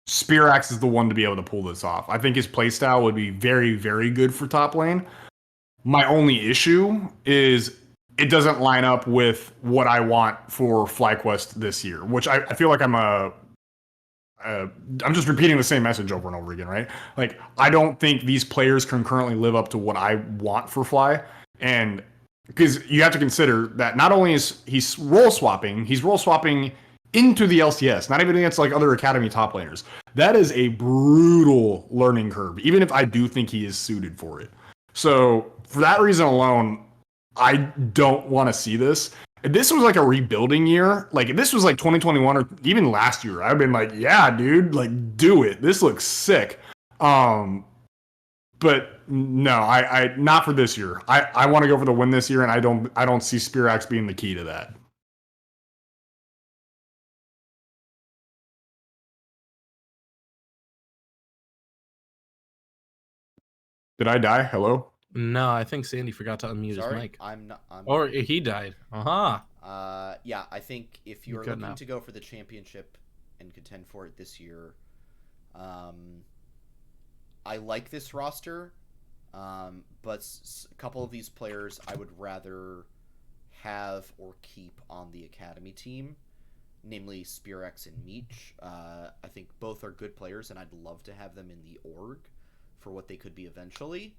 Spearaxe is the one to be able to pull this off. I think his playstyle would be very, very good for top lane. My only issue is it doesn't line up with what I want for FlyQuest this year, which I feel like I'm just repeating the same message over and over again, right? Like, I don't think these players can currently live up to what I want for Fly. And because you have to consider that not only is he's role swapping into the LCS, not even against like other Academy top laners. That is a brutal learning curve, even if I do think he is suited for it. So for that reason alone, I don't want to see this. If this was like a rebuilding year, like if this was like 2021 or even last year, I've been like, yeah, dude, like do it. This looks sick. But no, I not for this year. I want to go for the win this year, and I don't see Spearaxe being the key to that. Did I die? Hello? No, I think Sandy forgot to unmute his mic. I'm not. Or he died. Yeah, I think if you're good looking now. to go for the championship and contend for it this year, I like this roster, but a couple of these players I would rather have or keep on the academy team, namely Spearaxe and Meech. I think both are good players, and I'd love to have them in the org for what they could be eventually.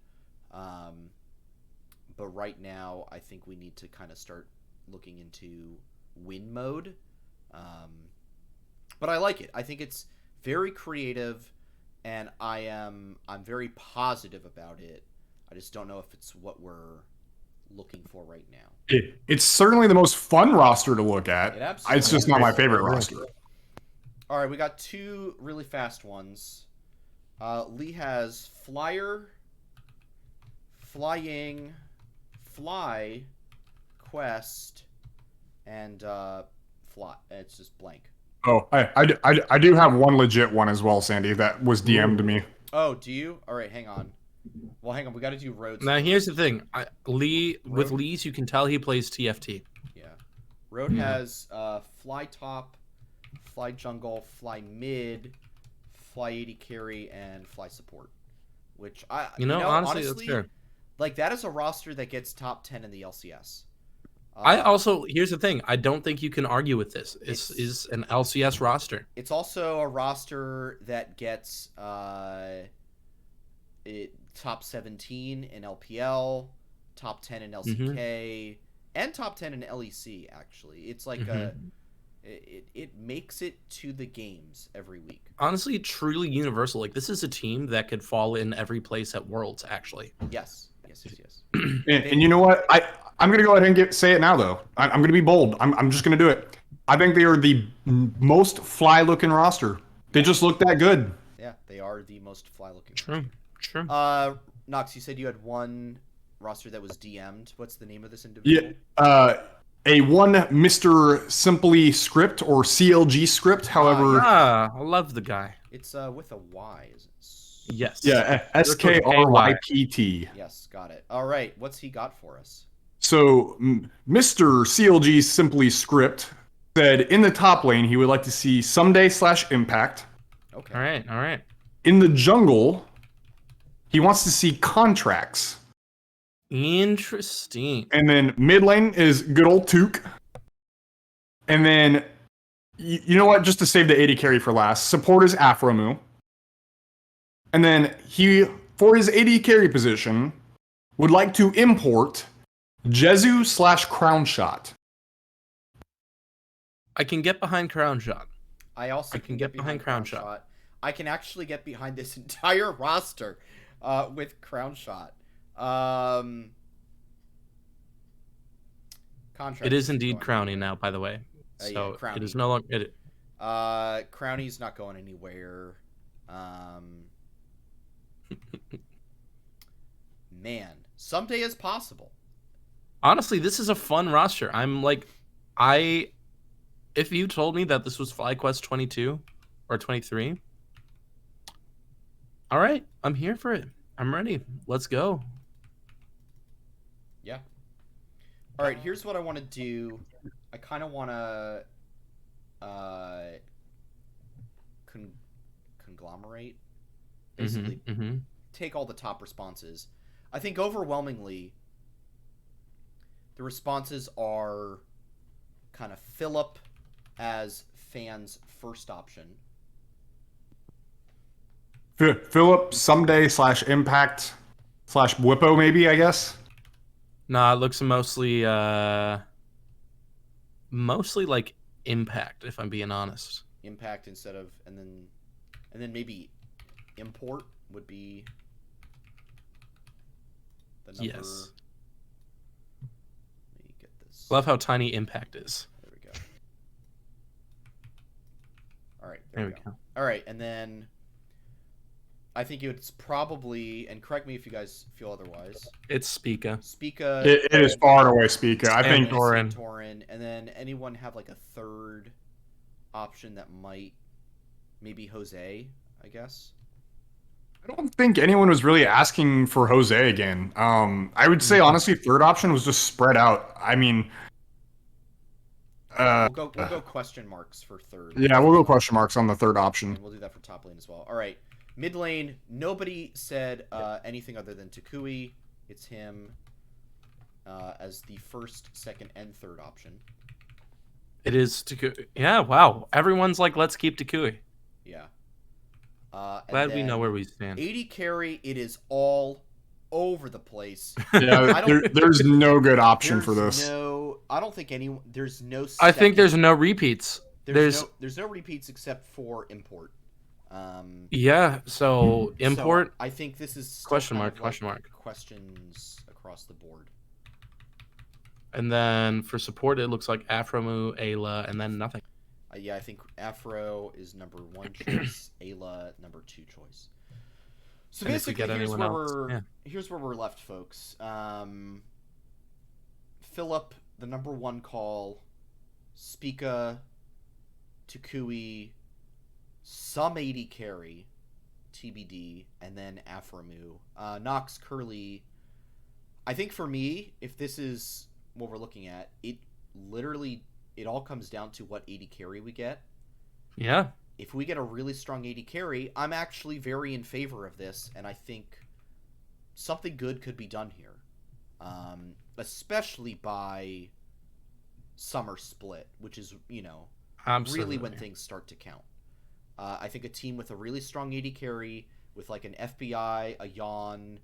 But right now, I think we need to kind of start looking into win mode. But I like it. I think it's very creative, and I'm very positive about it. I just don't know if it's what we're looking for right now. It's certainly the most fun roster to look at. It's just not my favorite roster. All right, we got two really fast ones. Lee has Flyer, Flying, Fly, Quest, and Fly. It's just blank. Oh, I do have one legit one as well, Sandy, that was DM'd to me. Oh, do you? All right, hang on. Well, hang on. We got to do roads. Now, here's the thing. With Lee's, you can tell he plays TFT. Yeah. Road has Fly Top, Fly Jungle, Fly Mid, Fly 80 Carry, and Fly Support. Which, honestly, that's fair. Like, that is a roster that gets top 10 in the LCS. Here's the thing. I don't think you can argue with this. This is an LCS roster. It's also a roster that gets top 17 in LPL, top 10 in LCK, and top 10 in LEC, actually. It's like it makes it to the games every week. Honestly, truly universal. Like, this is a team that could fall in every place at Worlds, actually. Yes. And you know what? I'm going to go ahead and say it now, though. I'm going to be bold. I'm just going to do it. I think they are the most fly-looking roster. They just look that good. Yeah, they are the most fly-looking. True. Nox, you said you had one roster that was DM'd. What's the name of this individual? Yeah, a one Mr. Simply Script or CLG Script, however. I love the guy. It's with a Y, is it? Yes. Yeah, SKRYPT. Yes, got it. All right, what's he got for us? So, Mr. CLG Simply Script said in the top lane he would like to see Someday/Impact. Okay. All right. In the jungle, he wants to see contracts. Interesting. And then mid lane is good old Took. And then, you know what? Just to save the AD carry for last, support is Afromu. And then he, for his AD carry position, would like to import Jezu / Crown Shot. I can get behind Crown Shot. I also I can get behind Crown Shot. I can actually get behind this entire roster with Crown Shot. Contract It is indeed going Crowny anywhere. now, by the way. Yeah, So Crowny. it is no longer. Crowny's not going anywhere. Man, someday is possible. Honestly, this is a fun roster. If you told me that this was FlyQuest 22 or 23, all right, I'm here for it. I'm ready. Let's go. Yeah. All right, here's what I want to do. I kind of want to conglomerate, basically take all the top responses. I think overwhelmingly the responses are kind of Philip as fans' first option. Philip someday / Impact / Whippo maybe, I guess. Nah, it looks mostly like Impact, if I'm being honest. Impact instead of and then maybe import would be the number. Yes. Let me get this. Love how tiny Impact is. There we go. All right, There we go. All right, and then I think it's probably, and correct me if you guys feel otherwise, It's Spica. Spica. It is far and away Spica. I think Torin. And then anyone have like a third option that might, maybe Jose, I guess. I don't think anyone was really asking for Jose again. I would say honestly, third option was just spread out. I mean, We'll go question marks for third. yeah, we'll go question marks on the third option. And we'll do that for top lane as well. All right, mid lane. Nobody said anything other than Takui. It's him as the first, second, and third option. It is Takui. Yeah, wow. Everyone's like, let's keep Takui. Yeah. Glad we know where we stand. 80 carry. It is all over the place. Yeah, there's no good option for this. I don't think anyone. There's no. I think there's no repeats. There's no repeats except for import. Yeah. So import. So I think this is still Question kind mark, of question like mark. questions across the board. And then for support, it looks like Afromu, Ayla, and then nothing. Yeah, I think Afro is number 1 choice, Ayla number 2 choice. So And if we basically, get anyone else, here's where we're left, folks. Philip, the number 1 call, Spica, Takui, some 80 carry, TBD, and then Afromu. Nox, Curly. I think for me, if this is what we're looking at, it all comes down to what 80 carry we get. Yeah. If we get a really strong 80 carry, I'm actually very in favor of this, and I think something good could be done here. Especially by summer split, which is, Absolutely. really when things start to count. I think a team with a really strong 80 carry, with like an FBI, a Yawn,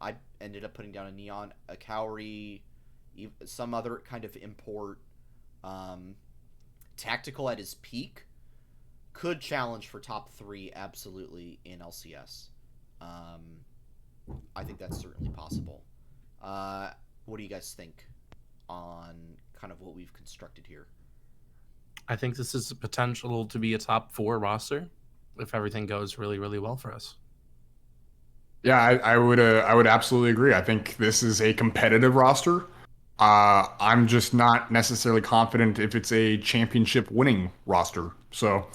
I ended up putting down a Neon, a Cowrie, some other kind of import, tactical at his peak, could challenge for top 3 absolutely in LCS. I think that's certainly possible. What do you guys think on kind of what we've constructed here? I think this is a potential to be a top 4 roster if everything goes really, really well for us. Yeah, I would absolutely agree. I think this is a competitive roster. I'm just not necessarily confident if it's a championship winning roster. So,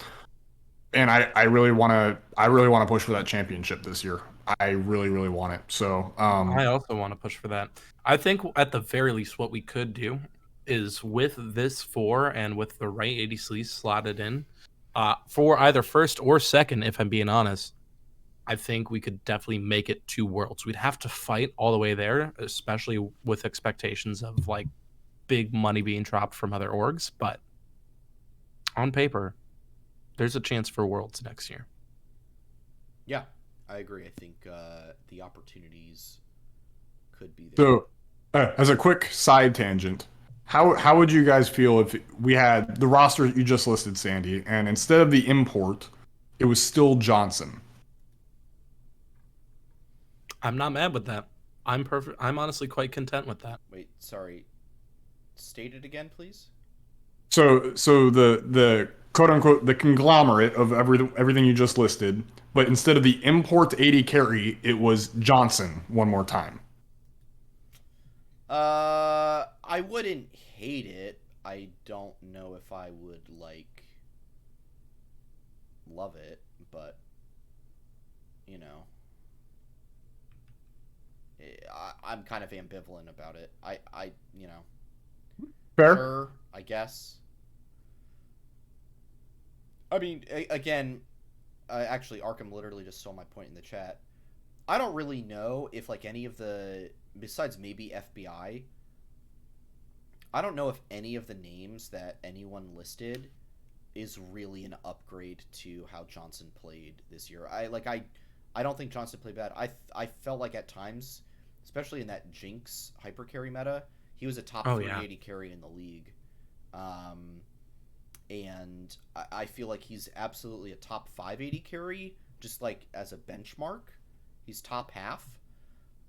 and I really want to push for that championship this year. I really, really want it. So, I also want to push for that. I think at the very least, what we could do is with this 4 and with the right 80 sleeves slotted in for either first or second, if I'm being honest, I think we could definitely make it to Worlds. We'd have to fight all the way there, especially with expectations of like big money being dropped from other orgs. But on paper, there's a chance for Worlds next year. Yeah, I agree. I think the opportunities could be there. So, as a quick side tangent, how would you guys feel if we had the roster you just listed, Sandy, and instead of the import, it was still Johnson? I'm not mad with that. I'm perfect. I'm honestly quite content with that. Wait, sorry. State it again, please. So the quote unquote the conglomerate of everything you just listed, but instead of the import AD carry, it was Johnson one more time. I wouldn't hate it. I don't know if I would like love it, but you know, I'm kind of ambivalent about it. I you know, Fair. sure, I guess. I mean, again, actually, Arkham literally just stole my point in the chat. I don't really know if like any of the, besides maybe FBI, I don't know if any of the names that anyone listed is really an upgrade to how Johnson played this year. I don't think Johnson played bad. I felt like at times, especially in that Jinx hyper carry meta, he was a top 380 carry in the league. And I feel like he's absolutely a top 580 carry, just like as a benchmark. He's top half.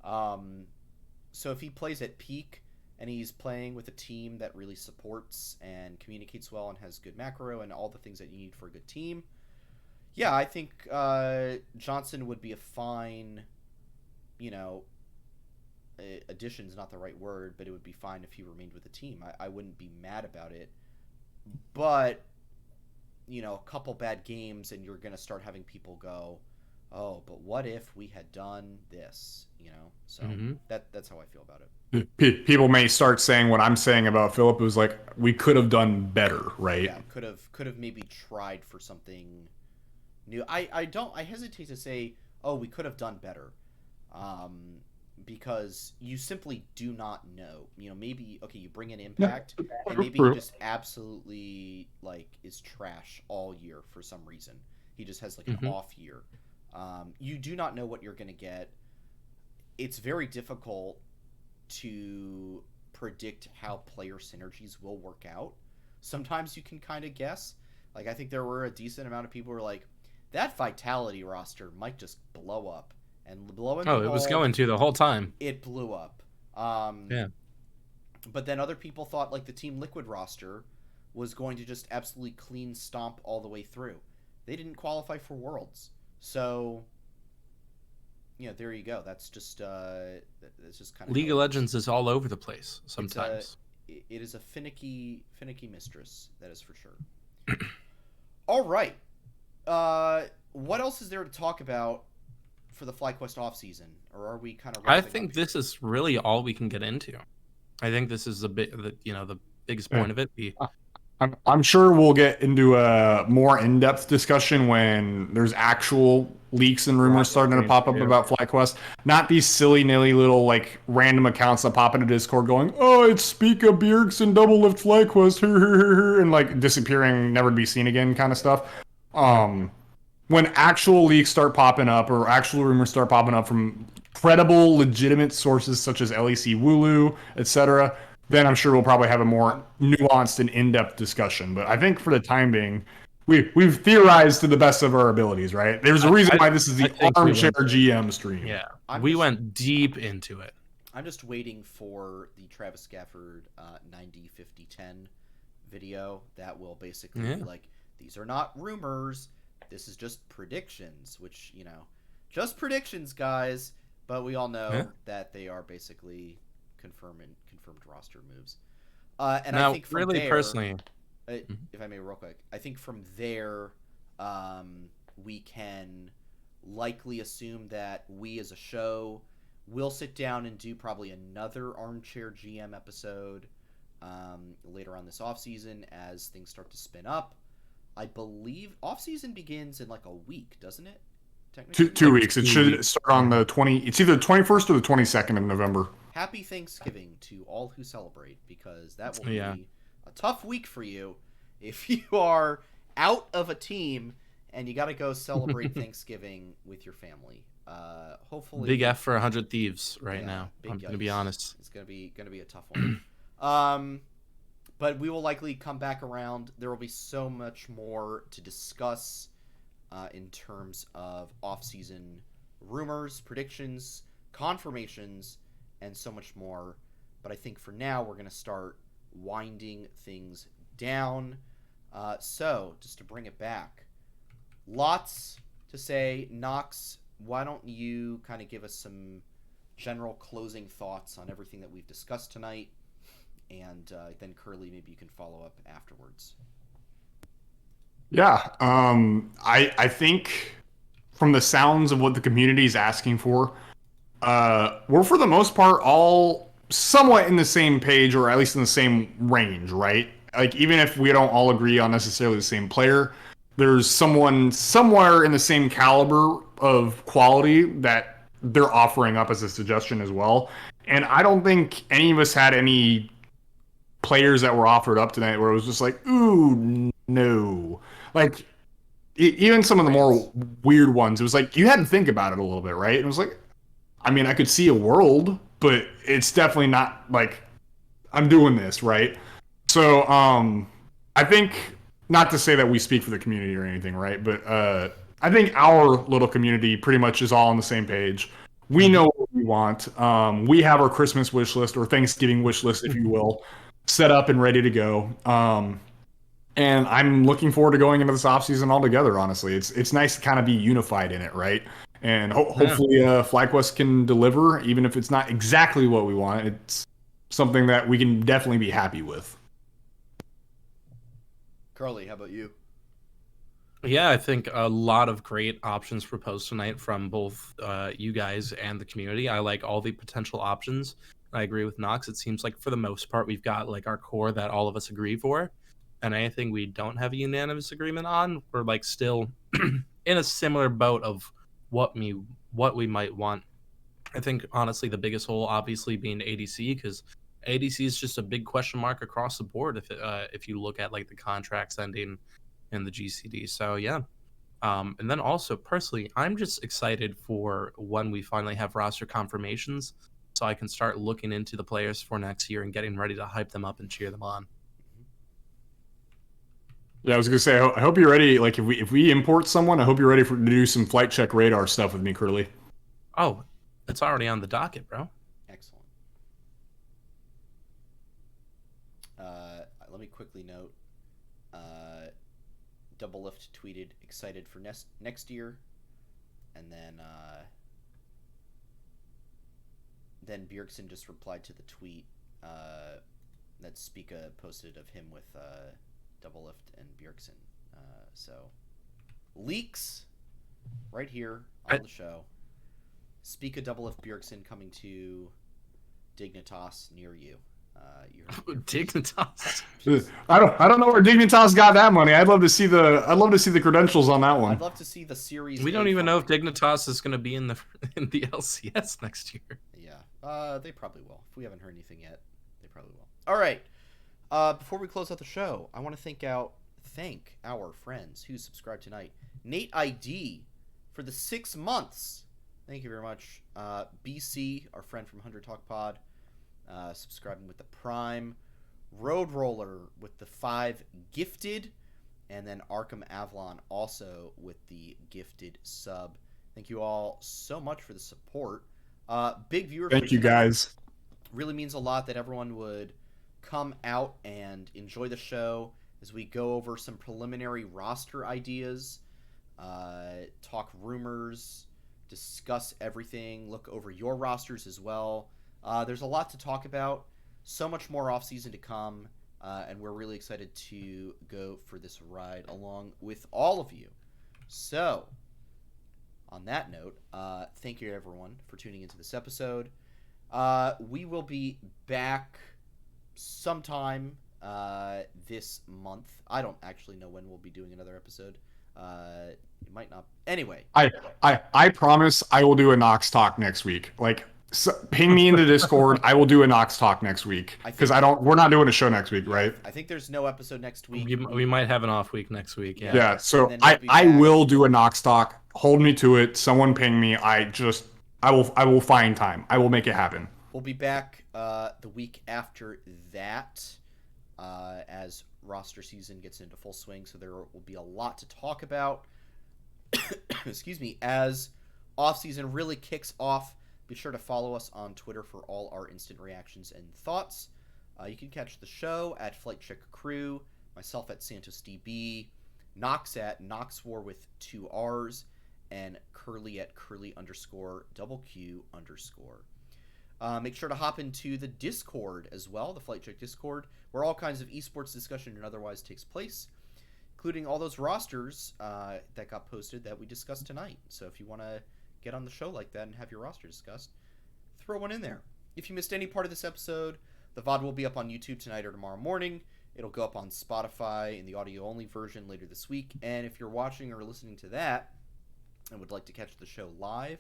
So if he plays at peak and he's playing with a team that really supports and communicates well and has good macro and all the things that you need for a good team, yeah, I think Johnson would be a fine, you know, addition's not the right word, but it would be fine if he remained with the team. I wouldn't be mad about it. But, you know, a couple bad games and you're going to start having people go, oh, but what if we had done this, you know? So that's how I feel about it. People may start saying what I'm saying about Philip. It was like, we could have done better, right? Yeah, could have maybe tried for something new. I hesitate to say, oh, we could have done better. Because you simply do not know. You know, maybe, okay, you bring in Impact, and maybe he just absolutely, like, is trash all year for some reason. He just has, like, an off year. You do not know what you're going to get. It's very difficult to predict how player synergies will work out. Sometimes you can kind of guess. Like, I think there were a decent amount of people who were like, that Vitality roster might just blow up. And blowing it was going to the whole time. It blew up. Yeah. But then other people thought like the Team Liquid roster was going to just absolutely clean stomp all the way through. They didn't qualify for Worlds. So, you know, there you go. That's just kind of League of Legends is all over the place sometimes. It is a finicky mistress, that is for sure. All right. What else is there to talk about for the FlyQuest offseason, or are we kind of? I think this is really all we can get into. I think this is a bit, the biggest point of it. I'm sure we'll get into a more in-depth discussion when there's actual leaks and rumors starting to pop up about FlyQuest. Not these silly nilly little like random accounts that pop into Discord going, "Oh, it's Speaka Bjergsen and Double Lift FlyQuest," and like disappearing, never to be seen again, kind of stuff. When actual leaks start popping up or actual rumors start popping up from credible, legitimate sources such as LEC Wooloo, etc., then I'm sure we'll probably have a more nuanced and in-depth discussion. But I think for the time being, we've theorized to the best of our abilities, right? There's a reason why this is the Armchair GM stream. Yeah, we went deep into it. I'm just waiting for the Travis Gafford 90-50-10 video that will basically be like, these are not rumors. This is just predictions, which, you know, just predictions, guys. But we all know that they are basically confirmed roster moves. And now, I think from really there, personally, if I may, real quick, I think from there, we can likely assume that we as a show will sit down and do probably another Armchair GM episode later on this offseason as things start to spin up. I believe offseason begins in like a week, doesn't it? technically? Two weeks. It 2 should weeks. start on the 20. It's either the 21st or the 22nd of November. Happy Thanksgiving to all who celebrate, because that will Yeah. be a tough week for you if you are out of a team and you got to go celebrate Thanksgiving with your family. Hopefully, Big F for 100 Thieves right yeah, now. big I'm going to be yikes. honest. It's gonna be a tough one. But we will likely come back around. There will be so much more to discuss in terms of off-season rumors, predictions, confirmations, and so much more. But I think for now we're gonna start winding things down. So just to bring it back, lots to say. Nox, why don't you kind of give us some general closing thoughts on everything that we've discussed tonight, and then Curly, maybe you can follow up afterwards. Yeah, I think from the sounds of what the community is asking for, we're for the most part all somewhat in the same page, or at least in the same range, right? Like, even if we don't all agree on necessarily the same player, there's someone somewhere in the same caliber of quality that they're offering up as a suggestion as well. And I don't think any of us had any players that were offered up tonight where it was just like, ooh, no. Like, even some of the more weird ones, it was like, you had to think about it a little bit, right? And it was like, I mean, I could see a world, but it's definitely not like I'm doing this, right? So, I think, not to say that we speak for the community or anything, right? But I think our little community pretty much is all on the same page. We know what we want. We have our Christmas wish list, or Thanksgiving wish list, if you will, set up and ready to go. And I'm looking forward to going into this offseason all together, honestly. It's nice to kind of be unified in it, right? And hopefully FlyQuest can deliver, even if it's not exactly what we want. It's something that we can definitely be happy with. Carly, how about you? Yeah, I think a lot of great options proposed tonight from both you guys and the community. I like all the potential options. I agree with Nox. It seems like for the most part we've got like our core that all of us agree for, and anything we don't have a unanimous agreement on, we're like still in a similar boat of what we might want. I think honestly the biggest hole obviously being ADC, because ADC is just a big question mark across the board if you look at like the contracts ending in the GCD. So yeah. And then also personally, I'm just excited for when we finally have roster confirmations, so I can start looking into the players for next year and getting ready to hype them up and cheer them on. Yeah, I was gonna say, I hope you're ready. Like, if we import someone, I hope you're ready to do some flight check radar stuff with me, Curly. Oh, it's already on the docket, bro. Excellent. Let me quickly note. Double Lift tweeted excited for next year, and then Bjergsen just replied to the tweet that Spica posted of him with Double Lift and Bjergsen. So leaks right here on the show. Spica Double Lift Bjergsen coming to Dignitas near you. Dignitas. I don't know where Dignitas got that money. I'd love to see the credentials on that one. I'd love to see the series. We don't even know if Dignitas is going to be in the LCS next year. Yeah, they probably will. If we haven't heard anything yet, they probably will. All right. Before we close out the show, I want to thank our friends who subscribed tonight. Nate ID for the 6 months. Thank you very much. BC, our friend from 100 Talk Pod, subscribing with the Prime. Road Roller with the 5 gifted. And then Arkham Avalon also with the gifted sub. Thank you all so much for the support. Big viewer. Thank you, guys. Really means a lot that everyone would come out and enjoy the show as we go over some preliminary roster ideas, talk rumors, discuss everything, look over your rosters as well. There's a lot to talk about, so much more off-season to come, and we're really excited to go for this ride along with all of you. So, on that note, thank you everyone for tuning into this episode. We will be back sometime this month. I don't actually know when we'll be doing another episode. It might not. Anyway. I promise I will do a Nox talk next week. Like, ping me into Discord. I will do a Nox talk next week because we're not doing a show next week, right? I think there's no episode next week. We might have an off week next week. Yeah. Yeah. So I will do a Nox talk. Hold me to it. Someone ping me. I will find time. I will make it happen. We'll be back the week after that as roster season gets into full swing. So there will be a lot to talk about. Excuse me. As offseason really kicks off, be sure to follow us on Twitter for all our instant reactions and thoughts. You can catch the show at Flight Check Crew, myself at SantosDB, Nox at Noxwar with 2 R's, and Curly at Curly_QQ_. Make sure to hop into the Discord as well, the Flight Check Discord, where all kinds of esports discussion and otherwise takes place, including all those rosters that got posted that we discussed tonight. So if you want to get on the show like that and have your roster discussed, throw one in there. If you missed any part of this episode, the VOD will be up on YouTube tonight or tomorrow morning. It'll go up on Spotify in the audio-only version later this week. And if you're watching or listening to that and would like to catch the show live,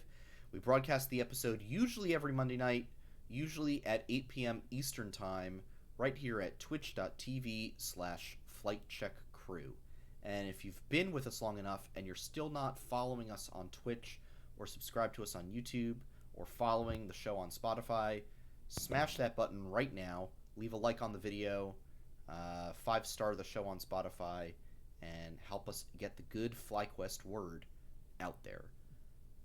we broadcast the episode usually every Monday night, usually at 8 p.m. Eastern Time, right here at twitch.tv/FlightCheckCrew. And if you've been with us long enough and you're still not following us on Twitch or subscribe to us on YouTube or following the show on Spotify, smash that button right now. Leave a like on the video, 5-star the show on Spotify, and help us get the good FlyQuest word out there.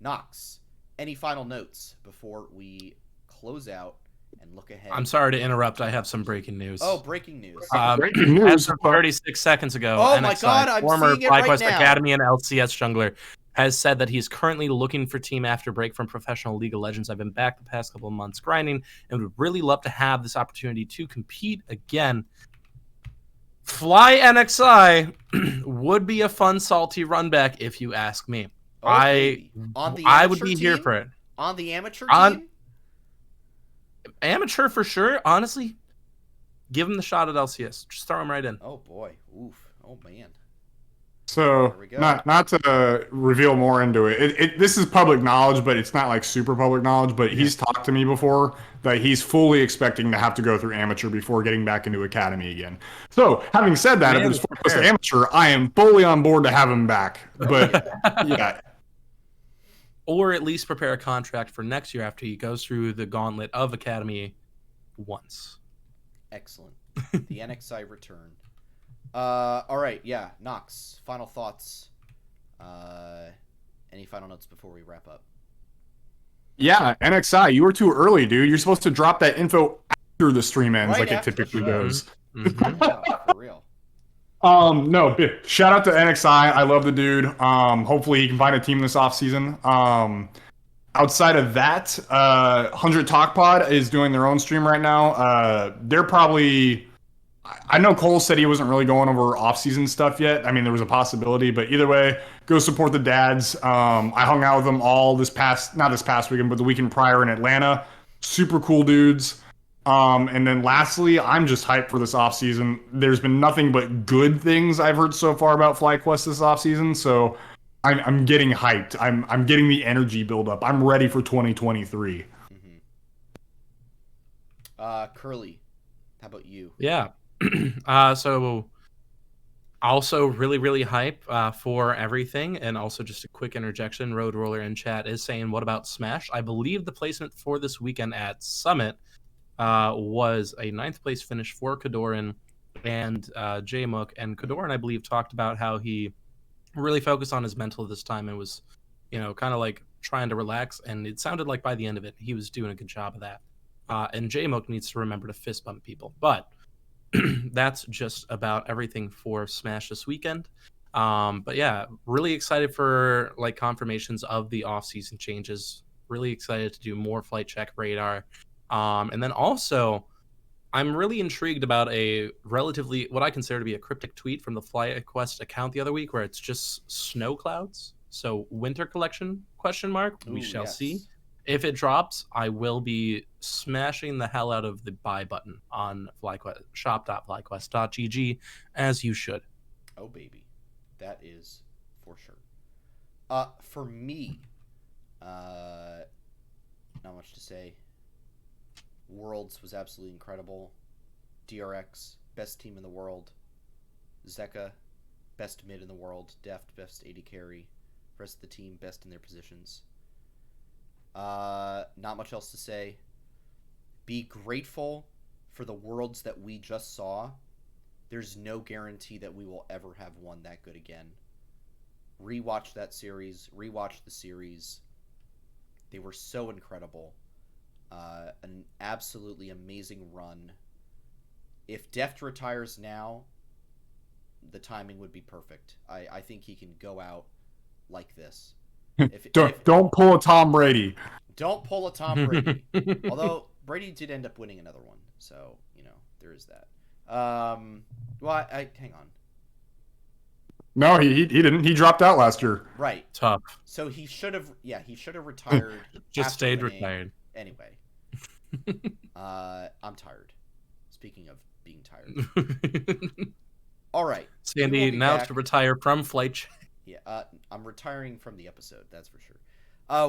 Nox, any final notes before we close out and look ahead? I'm sorry to interrupt. I have some breaking news. Oh, breaking news. Breaking news. As of 36 seconds ago, Oh NXI, my God, I'm former seeing it right FlyQuest now. Academy and LCS jungler, has said that he's currently looking for team after break from professional League of Legends. I've been back the past couple of months grinding and would really love to have this opportunity to compete again. Fly NXI would be a fun, salty run back if you ask me. Oh, I would be here for it. On the amateur On- team? Amateur for sure. Honestly, give him the shot at LCS. Just throw him right in. Oh boy. Oof. Oh man. So There we go. not to reveal more into it. This is public knowledge, but it's not like super public knowledge. But he's talked to me before that he's fully expecting to have to go through amateur before getting back into academy again. So having said that, if it's first amateur, I am fully on board to have him back. But yeah. Or at least prepare a contract for next year after he goes through the gauntlet of academy once. Excellent. The NXI return. All right, yeah. Nox, final thoughts. Any final notes before we wrap up? Yeah, NXI, you were too early, dude. You're supposed to drop that info after the stream ends, Right like it after the typically show. goes. Mhm. Yeah, for real. No, shout out to NXI. I love the dude. Hopefully he can find a team this offseason. Outside of that, 100 Talk Pod is doing their own stream right now. They're probably, I know Cole said he wasn't really going over off-season stuff yet. I mean, there was a possibility, but either way, go support the dads. I hung out with them all not this past weekend, but the weekend prior in Atlanta. Super cool dudes. And then lastly, I'm just hyped for this offseason. There's been nothing but good things I've heard so far about FlyQuest this offseason, so I'm getting hyped. I'm getting the energy build up. I'm ready for 2023. Curly, how about you? Yeah. So also really hype for everything, and also just a quick interjection. Road Roller in chat is saying, what about Smash? I believe the placement for this weekend at Summit was a 9th place finish for Kadoran and J-Mook, and Kadoran, I believe, talked about how he really focused on his mental this time and was, kind of like trying to relax, and it sounded like by the end of it, he was doing a good job of that. And J-Mook needs to remember to fist bump people, but that's just about everything for Smash this weekend. But yeah, really excited for like confirmations of the off-season changes. Really excited to do more Flight Check radar. And then also, I'm really intrigued about a relatively, what I consider to be a cryptic tweet from the FlyQuest account the other week, where it's just snow clouds. So winter collection, ? We shall see. If it drops, I will be smashing the hell out of the buy button on FlyQuest, shop.flyquest.gg, as you should. Oh, baby. That is for sure. For me, not much to say. Worlds was absolutely incredible. DRX, best team in the world. Zeka, best mid in the world. Deft, best AD carry. Rest of the team, best in their positions. Not much else to say. Be grateful for the worlds that we just saw. There's no guarantee that we will ever have one that good again. Rewatch that series. Rewatch the series. They were so incredible. An absolutely amazing run. If Deft retires now, the timing would be perfect. I think he can go out like this. Don't pull a Tom Brady. Don't pull a Tom Brady. Although Brady did end up winning another one, so there is that. Well, hang on. No, he didn't. He dropped out last year. Right. Tough. So he should have. Yeah, he should have retired. Just after stayed winning. retired. Anyway, I'm tired. Speaking of being tired. All right, Sandy, now to retire from flight check. Yeah, I'm retiring from the episode. That's for sure.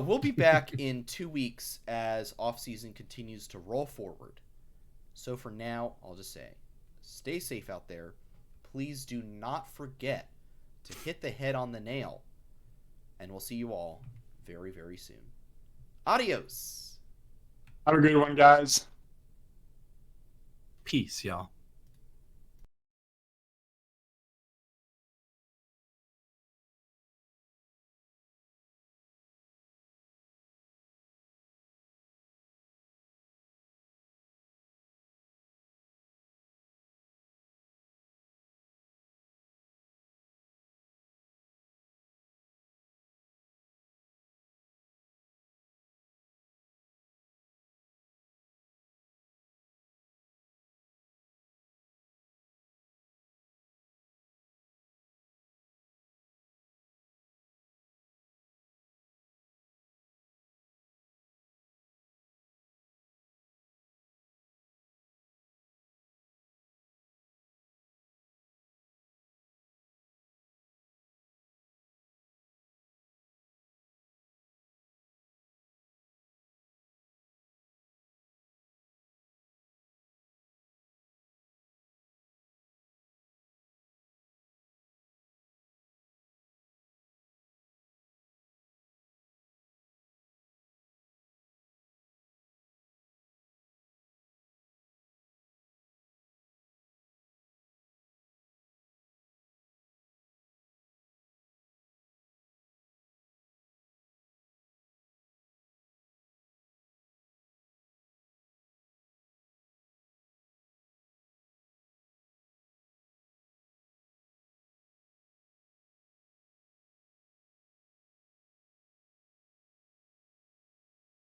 We'll be back in 2 weeks as off-season continues to roll forward. So for now, I'll just say, stay safe out there. Please do not forget to hit the head on the nail. And we'll see you all very, very soon. Adios. Have a good one, guys. Peace, y'all.